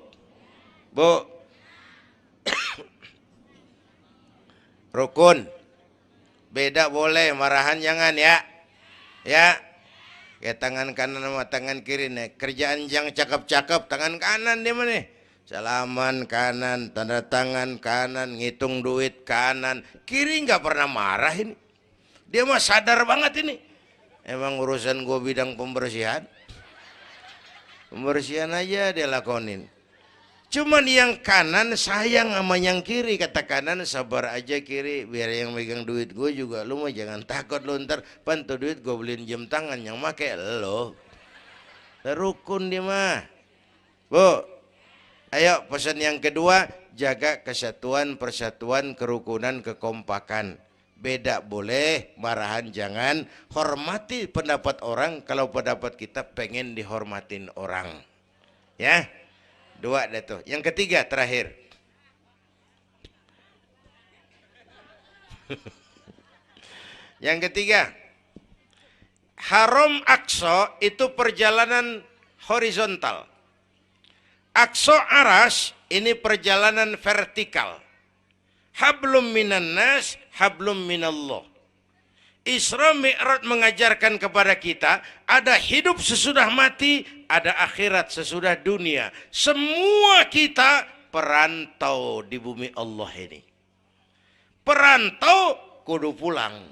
rukun, beda boleh, marahan jangan ya. Ya, kayak tangan kanan sama tangan kiri nih. Kerjaan yang cakep-cakep, tangan kanan dia mana nih? Salaman kanan, tanda tangan kanan, ngitung duit kanan. Kiri nggak pernah marah ini. Dia mah sadar banget ini. Emang urusan gue bidang pembersihan. Pembersihan aja dia lakonin. Cuman yang kanan sayang sama yang kiri. Kata kanan sabar aja kiri. Biar yang megang duit gue juga. Lu mah jangan takut lu ntar. Pantu duit gue beliin jam tangan. Yang make lo. Rukun dia mah. Bu. Ayo pesan yang kedua, jaga kesatuan, persatuan, kerukunan, kekompakan. Beda boleh, marahan jangan. Hormati pendapat orang kalau pendapat kita pengen dihormatin orang. Ya, dua dah tuh. Yang ketiga terakhir. Yang ketiga, Haram Aqsa itu perjalanan horizontal. Aqsa Aras ini perjalanan vertikal. Hablum minan nas, hablum minallah. Isra Mi'raj mengajarkan kepada kita ada hidup sesudah mati, ada akhirat sesudah dunia. Semua kita perantau di bumi Allah ini. Perantau kudu pulang.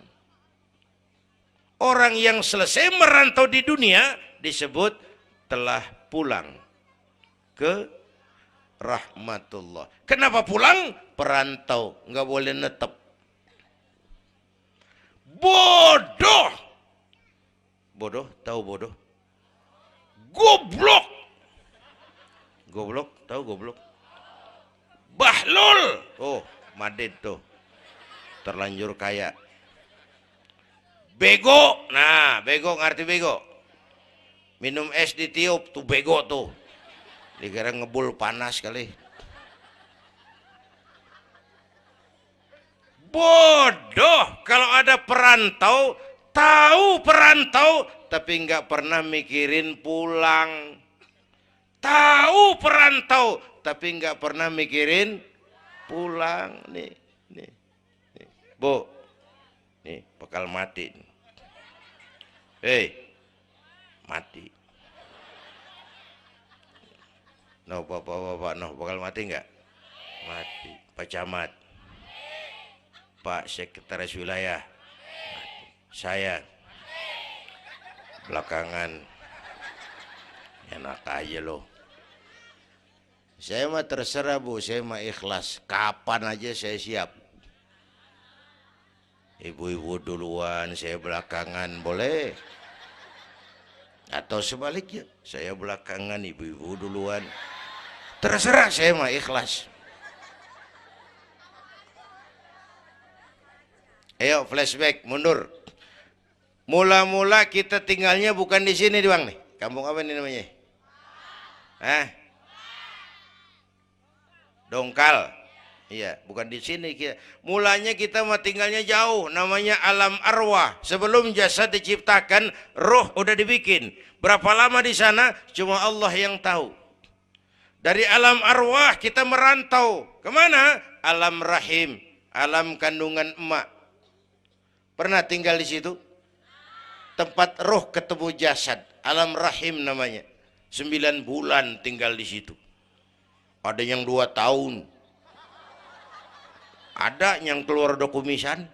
Orang yang selesai merantau di dunia disebut telah pulang ke rahmatullah. Kenapa pulang? Perantau, nggak boleh netep. Bodoh. Bodoh, tahu bodoh? Goblok. Goblok, tahu goblok? Bahlul. Oh, Madid tuh. Terlanjur kaya. Bego. Nah, bego ngerti bego? Minum es ditiup tuh bego tuh. Dikira ngebul panas kali. Bodoh. Kalau ada perantau Tahu perantau tapi nggak pernah mikirin pulang. Tahu perantau tapi nggak pernah mikirin pulang. Nih, nih, nih. Bu, nih bakal mati. Hei, mati. No, bapak, no, bakal mati nggak? Mati. Pak Camat, Pak Sekretaris Wilayah, saya belakangan enak aja loh. Saya mah terserah Bu, saya mah ikhlas. Kapan aja saya siap. Ibu-ibu duluan, saya belakangan, boleh. Atau sebaliknya, saya belakangan, ibu-ibu duluan. Terserah, saya mah ikhlas. Ayo flashback, mundur. Mula-mula kita tinggalnya bukan di sini doang nih. Kampung apa ini namanya? Hah? Dongkal. Iya, bukan di sini kita. Mulanya kita mah tinggalnya jauh, namanya alam arwah. Sebelum jasad diciptakan, roh udah dibikin. Berapa lama di sana? Cuma Allah yang tahu. Dari alam arwah kita merantau kemana? Alam rahim, alam kandungan emak. Pernah tinggal di situ? Tempat roh ketemu jasad, alam rahim namanya. 9 bulan tinggal di situ. Ada yang 2 tahun. Ada yang keluar dokumisan.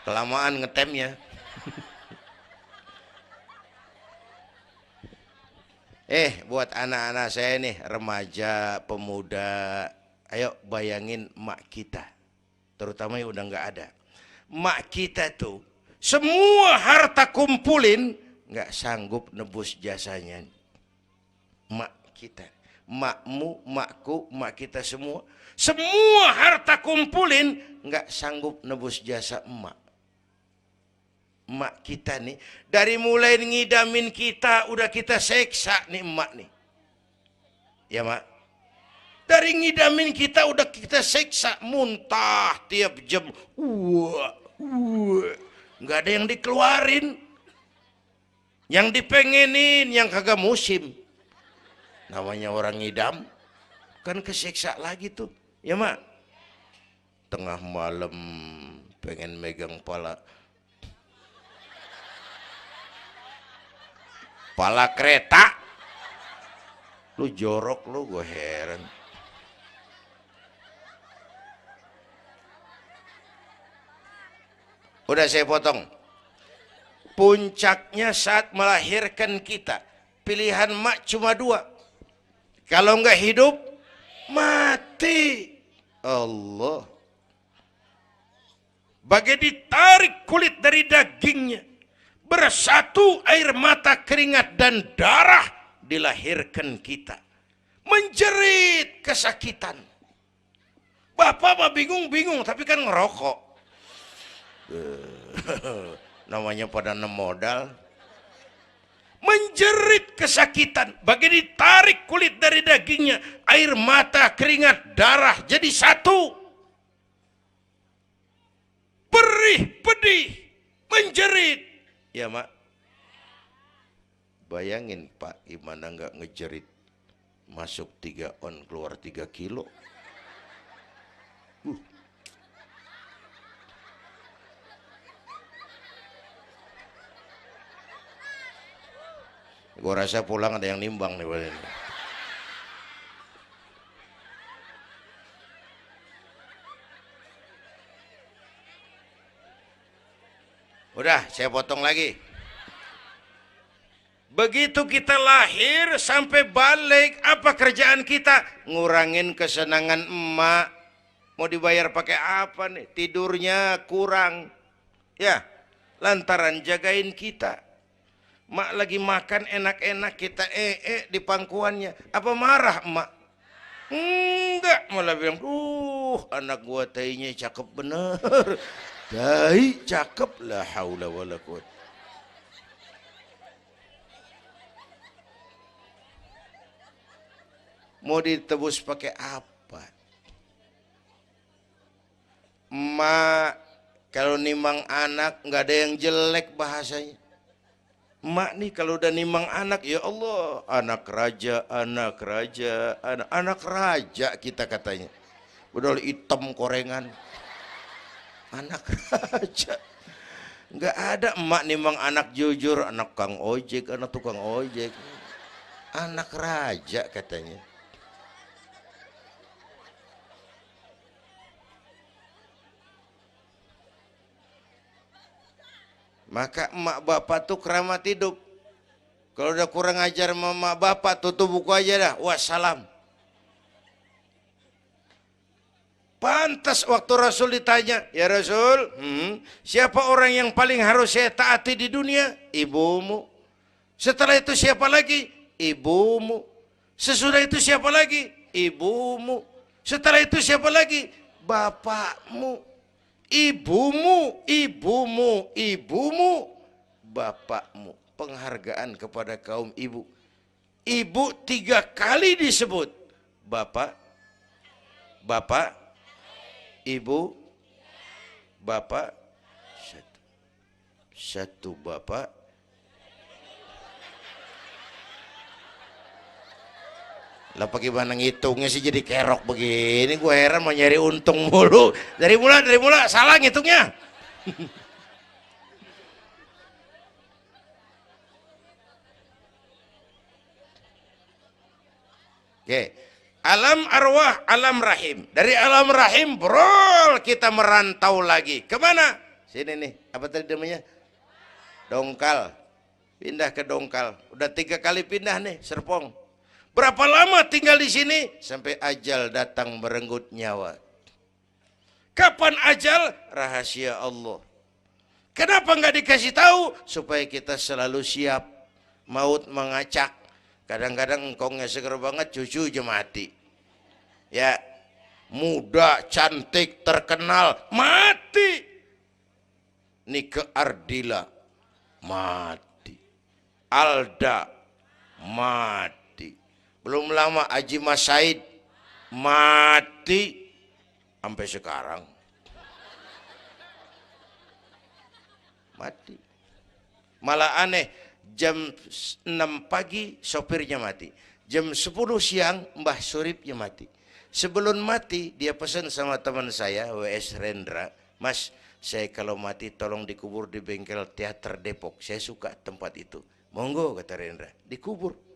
Kelamaan ngetemnya. Buat anak-anak saya nih, remaja, pemuda, ayo bayangin mak kita. Terutama yang udah nggak ada. Mak kita tuh semua harta kumpulin nggak sanggup nebus jasanya. Mak kita, makmu, makku, mak kita semua harta kumpulin nggak sanggup nebus jasa emak. Emak kita nih dari mulai ngidamin kita udah kita seksa nih emak nih. Ya mak. Dari ngidamin kita udah kita seksa, muntah tiap jam. Nggak ada yang dikeluarin. Yang dipengenin yang kagak musim. Namanya orang ngidam kan keseksa lagi tuh. Ya mak. Tengah malam pengen megang pala kereta. Lu jorok lu, gue heran. Udah saya potong. Puncaknya saat melahirkan kita, pilihan mak cuma 2. Kalau enggak hidup, mati. Allah. Bagai ditarik kulit dari dagingnya, bersatu air mata, keringat dan darah, dilahirkan kita. Menjerit kesakitan. Bapak mah bingung-bingung tapi kan ngerokok. Namanya pada modal. Menjerit kesakitan, bagai ditarik kulit dari dagingnya, air mata, keringat, darah jadi satu. Perih, pedih, menjerit. Ya mak. Bayangin Pak, gimana nggak ngejerit. Masuk 3 on, keluar 3 kilo. Gue rasa pulang ada yang nimbang nih. Udah, saya potong lagi. Begitu kita lahir sampai balik, apa kerjaan kita? Ngurangin kesenangan emak. Mau dibayar pakai apa nih? Tidurnya kurang. Ya, lantaran jagain kita. Mak lagi makan enak-enak, kita di pangkuannya. Apa marah emak? Enggak, malah bilang, anak gua tainya cakep bener. Tai cakep, la haula wala quwwata. Mau ditebus pakai apa? Emak Kalau nimang anak nggak ada yang jelek bahasanya. Emak nih kalau udah nimang anak, ya Allah, anak raja, anak raja, anak raja kita katanya. Udah hitam korengan, anak raja. Nggak ada emak nimang anak jujur, anak kang ojek, anak tukang ojek, anak raja katanya. Maka emak bapak tuh keramat hidup. Kalau udah kurang ajar sama emak bapak, tutup buku aja dah. Wassalam. Pantas waktu Rasul ditanya, ya Rasul, siapa orang yang paling harus saya taati di dunia? Ibumu. Setelah itu siapa lagi? Ibumu. Sesudah itu siapa lagi? Ibumu. Setelah itu siapa lagi? Bapakmu. Ibumu, ibumu, ibumu, bapakmu. Penghargaan kepada kaum ibu. Ibu 3 kali disebut. Bapak, bapak, ibu, bapak, satu bapak. Lah bagaimana ngitungnya sih jadi kerok begini? Gue heran mau nyari untung mulu. Dari mula salah ngitungnya. Oke. Alam arwah, alam rahim. Dari alam rahim, brol kita merantau lagi. Kemana? Sini nih, apa tadi namanya? Dongkal. Pindah ke Dongkal. Udah 3 kali pindah nih, Serpong. Berapa lama tinggal di sini? Sampai ajal datang merenggut nyawa. Kapan ajal? Rahasia Allah. Kenapa nggak dikasih tahu? Supaya kita selalu siap. Maut mengacak. Kadang-kadang engkongnya seger banget, cucu aja mati. Ya, muda, cantik, terkenal, mati. Nike Ardila, mati. Alda, mati. Belum lama Haji Mas Said mati sampai sekarang. Mati. Malah aneh, jam 6 pagi sopirnya mati. Jam 10 siang Mbah Suripnya mati. Sebelum mati dia pesan sama teman saya WS Rendra, Mas, saya kalau mati tolong dikubur di bengkel teater Depok. Saya suka tempat itu. Monggo kata Rendra, dikubur.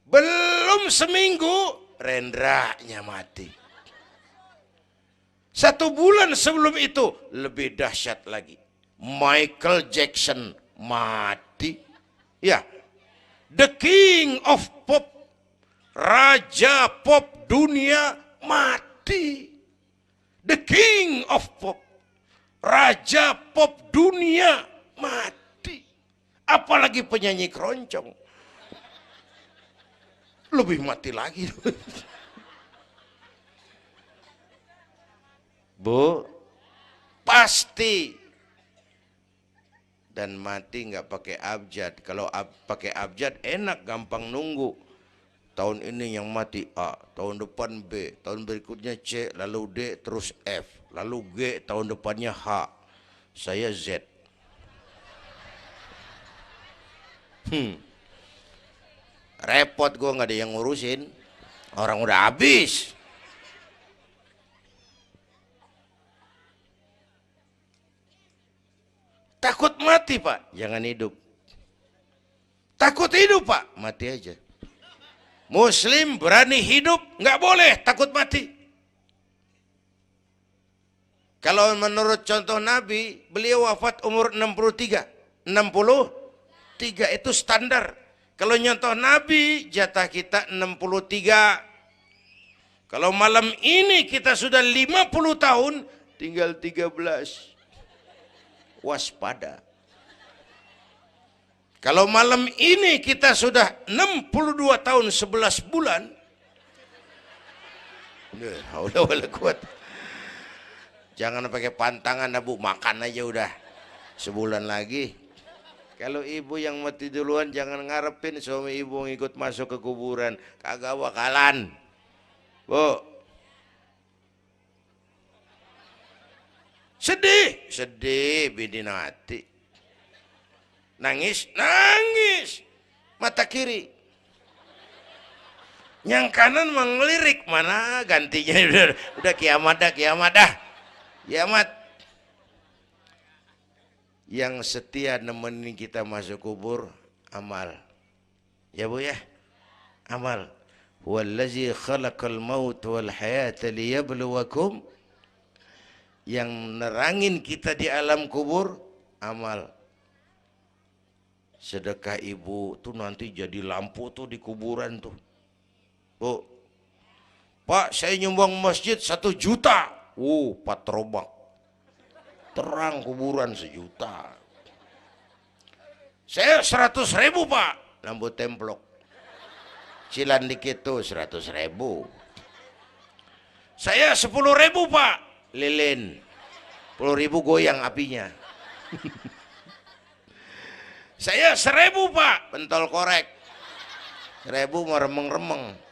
Belum seminggu Rendranya mati. 1 bulan sebelum itu lebih dahsyat lagi. Michael Jackson mati. Ya, the king of pop, raja pop dunia mati. The king of pop, raja pop dunia mati. Apalagi penyanyi keroncong. Lebih mati lagi. Bu, pasti. Dan mati nggak pakai abjad. Kalau pakai abjad enak, gampang nunggu. Tahun ini yang mati A, tahun depan B, tahun berikutnya C, lalu D, terus F, lalu G, tahun depannya H. Saya Z. Repot gue, nggak ada yang ngurusin. Orang udah habis. Takut mati pak, jangan hidup. Takut hidup pak, mati aja. Muslim berani hidup, nggak boleh takut mati. Kalau menurut contoh Nabi, beliau wafat umur 63. 63 itu standar. Kalau nyontoh Nabi, jatah kita 63. Kalau malam ini kita sudah 50 tahun, tinggal 13. Waspada. Kalau malam ini kita sudah 62 tahun 11 bulan, udah kuat. Jangan pakai pantangan, Bu, makan aja udah. Sebulan lagi. Kalau ibu yang mati duluan jangan ngarepin suami ibu ngikut masuk ke kuburan, kagak bakalan. Bu. Sedih, sedih bidinati. Nangis, nangis. Mata kiri. Yang kanan mengelirik, mana gantinya udah kiamat dah, kiamat dah. Kiamat. Yang setia nemenin kita masuk kubur, amal. Ya Bu ya? Amal. Wallazi khalaqal maut wal hayata liyabluwakum. Yang nerangin kita di alam kubur, amal. Sedekah ibu tuh nanti jadi lampu tuh di kuburan tuh. Bu, Pak saya nyumbang masjid 1 juta. Patrobak. Terang kuburan 1 juta. Saya 100.000 Pak. Lampu templok. Cilan dikit tuh 100.000. Saya 10.000 Pak. Lilin. 10.000 goyang apinya. Saya 1.000 Pak. Pentol korek. 1.000 mau remeng-remeng.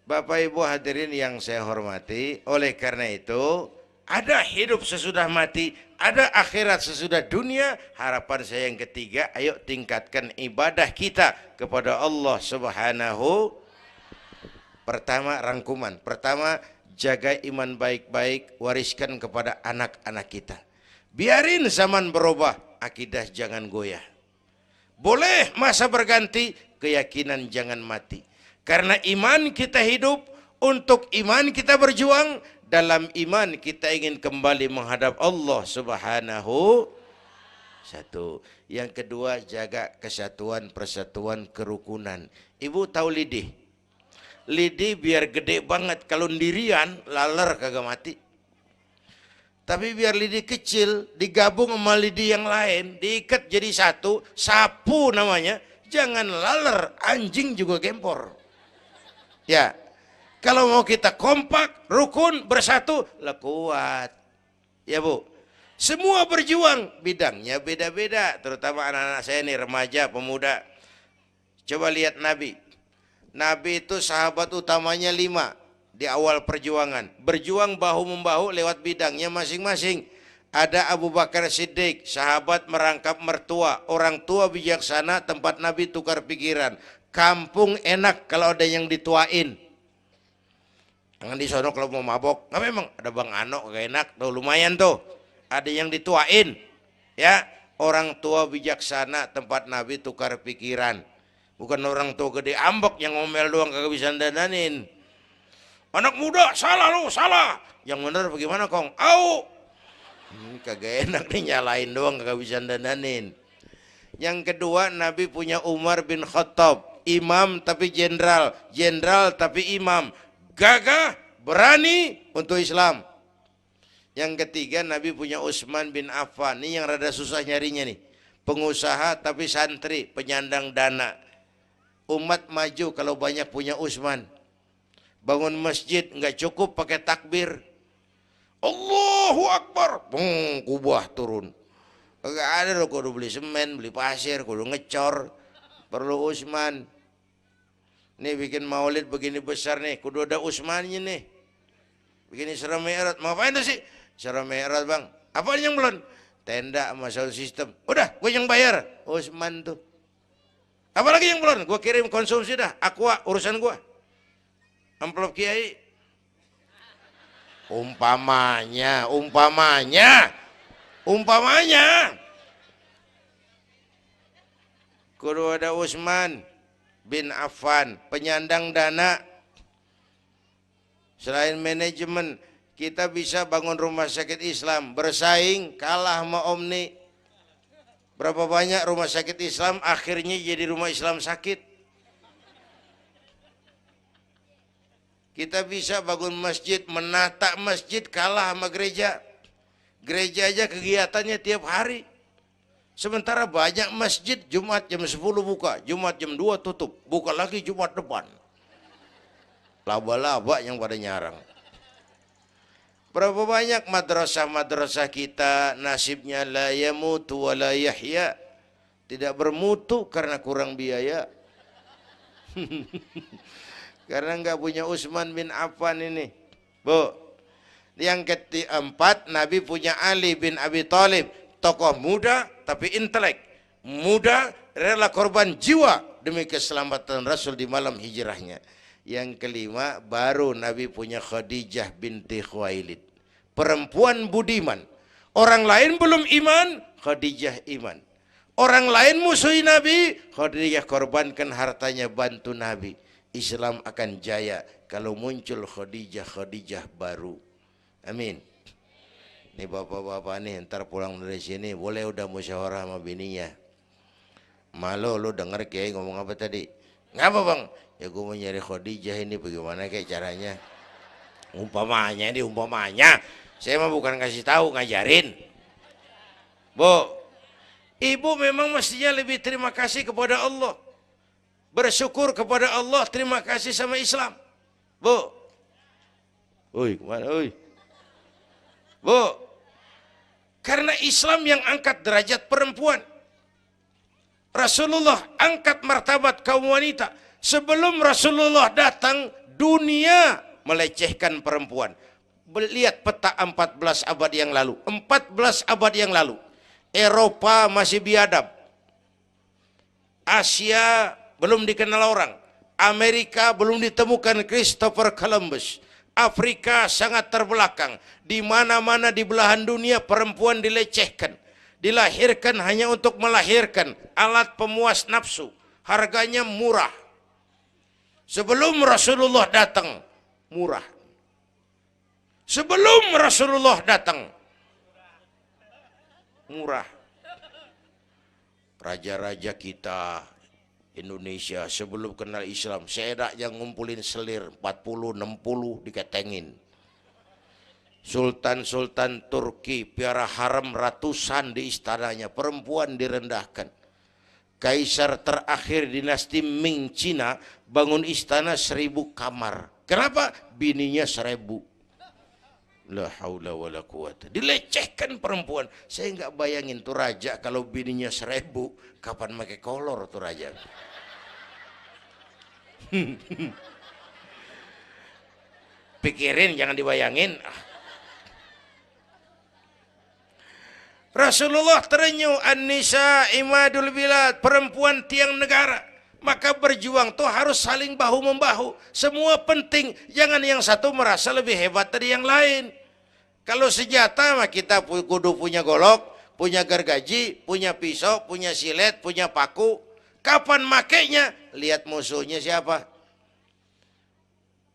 Bapak Ibu hadirin yang saya hormati, oleh karena itu ada hidup sesudah mati, ada akhirat sesudah dunia. Harapan saya yang ketiga, ayo tingkatkan ibadah kita kepada Allah Subhanahu. Pertama rangkuman, pertama jaga iman baik-baik, wariskan kepada anak-anak kita. Biarin zaman berubah, akidah jangan goyah. Boleh masa berganti, keyakinan jangan mati. Karena iman kita hidup, untuk iman kita berjuang, dalam iman kita ingin kembali menghadap Allah Subhanahu. Satu. Yang kedua, jaga kesatuan, persatuan, kerukunan. Ibu tahu lidi? Lidi biar gede banget, kalau ndirian laler kagak mati. Tapi biar lidi kecil digabung sama lidi yang lain, diikat jadi satu, sapu namanya, jangan laler, anjing juga gempor. Ya, kalau mau kita kompak, rukun, bersatu, lah kuat. Ya Bu, semua berjuang, bidangnya beda-beda, terutama anak-anak saya nih, remaja, pemuda. Coba lihat Nabi. Nabi itu sahabat utamanya 5 di awal perjuangan. Berjuang bahu-membahu lewat bidangnya masing-masing. Ada Abu Bakar Siddiq, sahabat merangkap mertua, orang tua bijaksana, tempat Nabi tukar pikiran. Kampung enak kalau ada yang dituain. Jangan di sono kalau mau mabok. Nggak, memang ada Bang Ano gak enak tuh, lumayan tuh. Ada yang dituain. Ya, orang tua bijaksana, tempat Nabi tukar pikiran. Bukan orang tua gede ambek yang ngomel doang kagak bisa dandanin. Anak muda salah lu, salah. Yang bener bagaimana Kong? Au. Kagak enak nih, nyalain doang kagak bisa dandanin. Yang kedua, Nabi punya Umar bin Khattab, imam tapi jenderal, jenderal tapi imam. Gagah, berani untuk Islam. Yang ketiga, Nabi punya Utsman bin Affan. Ini yang rada susah nyarinya nih. Pengusaha tapi santri, penyandang dana. Umat maju kalau banyak punya Utsman. Bangun masjid nggak cukup pakai takbir. Allahu Akbar, kubah turun. Gak ada loh, kudu beli semen, beli pasir, kudu ngecor. Perlu Utsman. Nih bikin maulid begini besar nih, kudu ada Utsmannya nih. Begini Isra Mi'raj, mau ngapain tuh sih? Isra Mi'raj Bang, apa yang belum? Tenda sama sound system. Udah, gue yang bayar. Utsman tuh. Apalagi yang belum? Gue kirim konsumsi dah. Aqua, urusan gue. Amplop kiai. Umpamanya. Kudu ada Utsman bin Affan, penyandang dana. Selain manajemen, kita bisa bangun rumah sakit Islam, bersaing kalah sama Omni. Berapa banyak rumah sakit Islam akhirnya jadi rumah Islam sakit. Kita bisa bangun masjid, menata masjid kalah sama gereja. Gereja aja kegiatannya tiap hari. Sementara banyak masjid Jumat jam 10 buka, Jumat jam 2 tutup. Buka lagi Jumat depan. Laba-laba yang pada nyarang. Berapa banyak madrasah-madrasah kita nasibnya la yamutu wa la yahya. Tidak bermutu karena kurang biaya. Karena nggak punya Utsman bin Affan ini. Bu. Yang keempat, Nabi punya Ali bin Abi Thalib, tokoh muda tapi intelek, muda rela korban jiwa demi keselamatan Rasul di malam hijrahnya. Yang kelima, baru Nabi punya Khadijah binti Khuwailid, perempuan budiman. Orang lain belum iman, Khadijah iman. Orang lain musuhi Nabi, Khadijah korbankan hartanya bantu Nabi. Islam akan jaya kalau muncul Khadijah baru. Amin. Nih bapak-bapak nih ntar pulang dari sini boleh udah musyawarah sama bininya. Malu lu denger Kiai ngomong apa tadi? Ngapa bang? Ya gue mau nyari Khadijah ini bagaimana kayak caranya? Umpamanya ini umpamanya. Saya mah bukan kasih tahu, ngajarin. Bu, ibu memang mestinya lebih terima kasih kepada Allah. Bersyukur kepada Allah, terima kasih sama Islam. Bu. Oi, kemana oi? Bu, karena Islam yang angkat derajat perempuan. Rasulullah angkat martabat kaum wanita. Sebelum Rasulullah datang, dunia melecehkan perempuan. Lihat peta 14 abad yang lalu. 14 abad yang lalu. Eropa masih biadab. Asia belum dikenal orang. Amerika belum ditemukan Christopher Columbus. Afrika sangat terbelakang. Di mana-mana di belahan dunia perempuan dilecehkan. Dilahirkan hanya untuk melahirkan, alat pemuas nafsu. Harganya murah. Sebelum Rasulullah datang, murah. Sebelum Rasulullah datang, murah. Raja-raja kita Indonesia sebelum kenal Islam, seedak yang ngumpulin selir 40, 60 diketengin. Sultan-sultan Turki piara haram ratusan di istananya, perempuan direndahkan. Kaisar terakhir dinasti Ming Cina bangun istana 1000 kamar. Kenapa? Bininya 1000. La haula wala quwata. Dilecehkan perempuan. Saya nggak bayangin tuh raja kalau bininya 1000, kapan pakai kolor tuh raja. Pikirin, jangan dibayangin. Rasulullah terenyuh, an-nisa imadul bilad, perempuan tiang negara. Maka berjuang tuh harus saling bahu-membahu. Semua penting, jangan yang satu merasa lebih hebat dari yang lain. Kalau senjata mah kita kudu punya golok, punya gergaji, punya pisau, punya silet, punya paku. Kapan makainya? Lihat musuhnya siapa.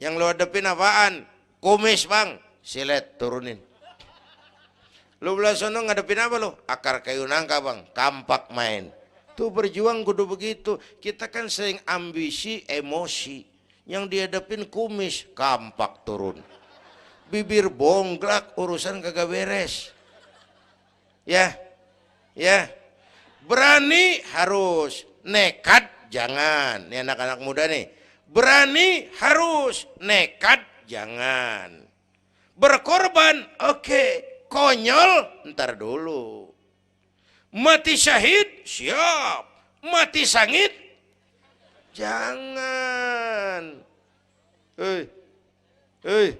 Yang lo hadapin apaan? Kumis bang, silet turunin. Lo belah sono ngadepin apa lo? Akar kayu nangka bang, kampak main. Tuh berjuang kudu begitu. Kita kan sering ambisi, emosi. Yang dihadapin kumis, kampak turun. Bibir bonglak, urusan kagak beres. Ya, ya. Berani harus, nekat jangan. Ini anak-anak muda nih. Berani harus, nekat jangan. Berkorban, oke. Konyol, ntar dulu. Mati syahid, siap. Mati sangit, jangan. Hei, hei.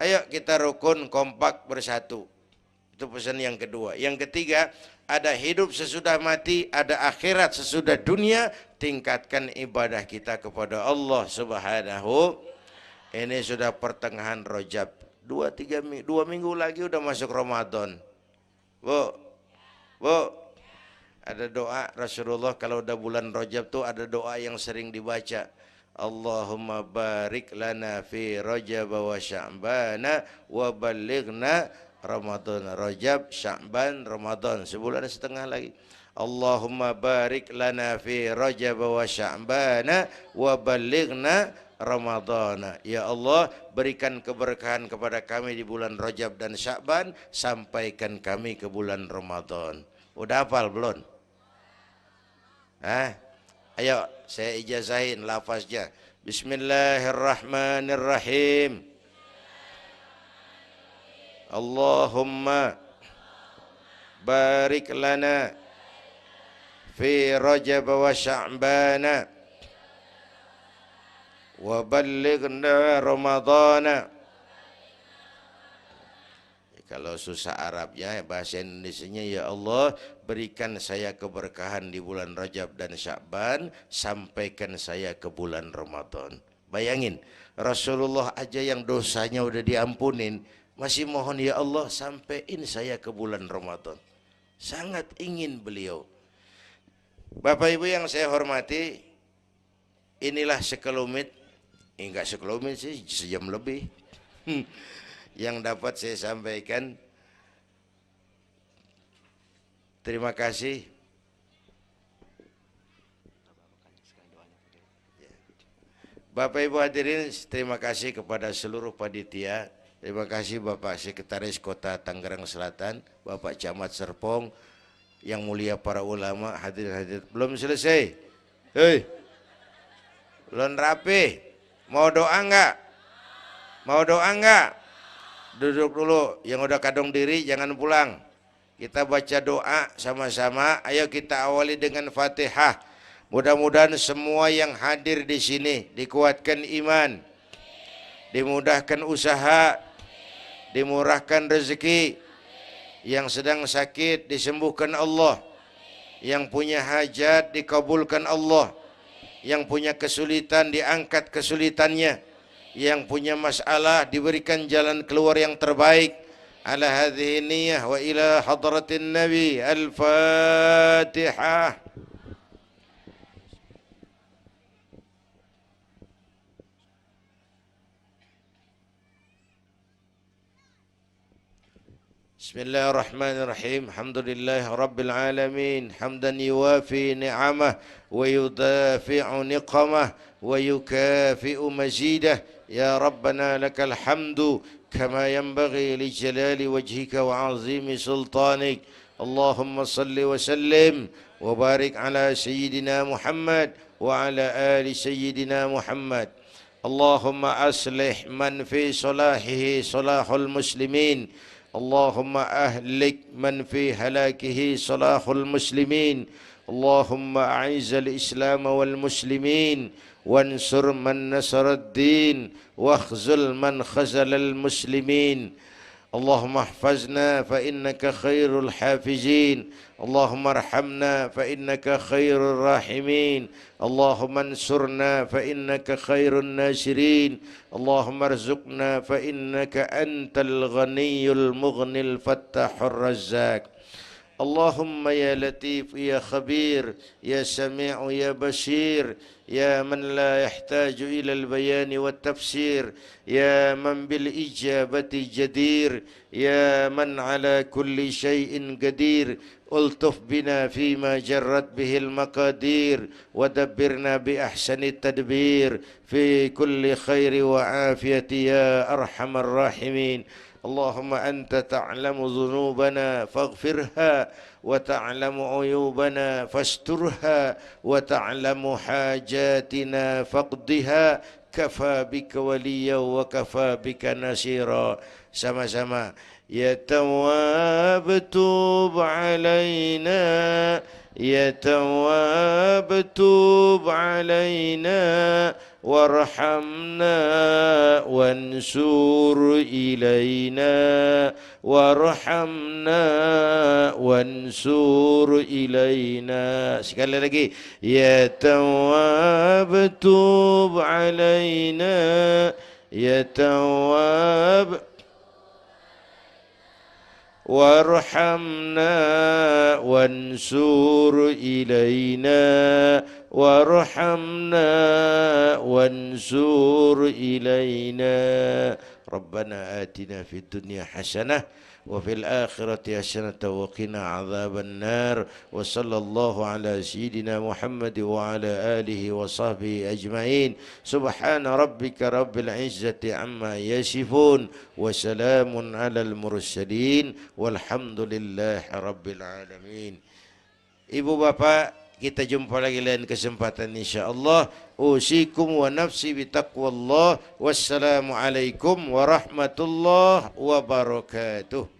Ayo kita rukun, kompak, bersatu. Itu pesan yang kedua. Yang ketiga, ada hidup sesudah mati, ada akhirat sesudah dunia. Tingkatkan ibadah kita kepada Allah Subhanahu. Ini sudah pertengahan Rajab. 2 minggu lagi udah masuk Ramadan. Bu, ada doa Rasulullah kalau udah bulan Rajab tuh ada doa yang sering dibaca. Allahumma barik lana fi Rajab wa Sya'bana wa balighna Ramadan. Rajab, Sya'ban, Ramadan, sebulan setengah lagi. Allahumma barik lana fi Rajab wa Sya'bana wa balighna Ramadan. Ya Allah, berikan keberkahan kepada kami di bulan Rajab dan Sya'ban, sampaikan kami ke bulan Ramadan. Udah hafal belum? Ayo saya ijazahin lafaznya. Bismillahirrahmanirrahim. Allahumma barik lana fi Rajab wa Sya'bana wa ballighna Ramadana Kalau susah Arabnya, bahasa Indonesianya, ya Allah berikan saya keberkahan di bulan Rajab dan Sya'ban, sampaikan saya ke bulan Ramadan. Bayangin, Rasulullah aja yang dosanya udah diampunin, masih mohon ya Allah sampaiin saya ke bulan Ramadan. Sangat ingin beliau. Bapak Ibu yang saya hormati, inilah sekelumit, enggak sekelumit sih, sejam lebih yang dapat saya sampaikan. Terima kasih. Bapak Ibu hadirin, terima kasih kepada seluruh panitia. Terima kasih Bapak Sekretaris Kota Tangerang Selatan, Bapak Camat Serpong, yang mulia para ulama, hadirin-hadirin. Belum selesai. Hei, belum rapi. Mau doa enggak? Mau doa enggak? Duduk dulu, yang udah kadung diri jangan pulang. Kita baca doa sama-sama. Ayo kita awali dengan Fatihah. Mudah-mudahan semua yang hadir di sini dikuatkan iman, dimudahkan usaha, dimurahkan rezeki, yang sedang sakit disembuhkan Allah, yang punya hajat dikabulkan Allah, yang punya kesulitan diangkat kesulitannya, yang punya masalah diberikan jalan keluar yang terbaik. Ala hadhihi niyyah wa ila hadratin Nabi. Al-Fatihah. Bismillahirrahmanirrahim. Alhamdulillah Rabbil Alamin. Hamdan yuwafi ni'amah wa yudafi'u niqamah wa yukafi'u mazidah. Ya Rabbana lakal hamdu kama yanbaghi li jalali wajhika wa azimi sultanik. Allahumma salli wa sallim wa barik ala Sayyidina Muhammad wa ala ali Sayyidina Muhammad. Allahumma aslih man fi salahihi salahul muslimin. اللهم أهلك من في هلاكه صلاح المسلمين. اللهم أعز الإسلام والمسلمين وانصر من نصر الدين واخذل من خذل المسلمين. اللهم احفظنا فإنك خير الحافظين. اللهم ارحمنا فإنك خير الراحمين. اللهم انصرنا فإنك خير الناصرين. اللهم ارزقنا فإنك أنت الغني المغني الفتاح الرزاق. اللهم يا لطيف يا خبير يا سميع يا بصير يا من لا يحتاج إلى البيان والتفسير يا من بالإجابة جدير يا من على كل شيء قدير ألطف بنا فيما جرت به المقادير ودبرنا بأحسن التدبير في كل خير وعافية يا أرحم الراحمين. اللهم أنت تعلم ذنوبنا فاغفرها وتعلم عيوبنا فاسترها وتعلم حاجاتنا فاقضها كفى بك وليا وكفى بك نصيرا. Sama-sama. Ya Tawwab tub alaina, Ya Tawwab tub alaina warhamna wansur ilaina warhamna wansur ilaina. Sekali lagi. Ya Tawwab tub alaina, Ya Tawwab warhamna wansur ilaina warhamna wansur ilaina. Rabbana atina fid dunya hasanah wa fil akhirati hasanah wa qina adzaban nar. Wa sallallahu ala sayyidina Muhammad wa ala alihi wa sahbihi ajma'in. Subhana rabbika rabbil izzati amma yasifun wa salamun alal mursalin walhamdulillahi rabbil alamin. Ibu bapak, kita jumpa lagi lain kesempatan insyaallah. Usikum wa nafsi bitaqwallah. Wassalamu alaikum warahmatullahi wabarakatuh.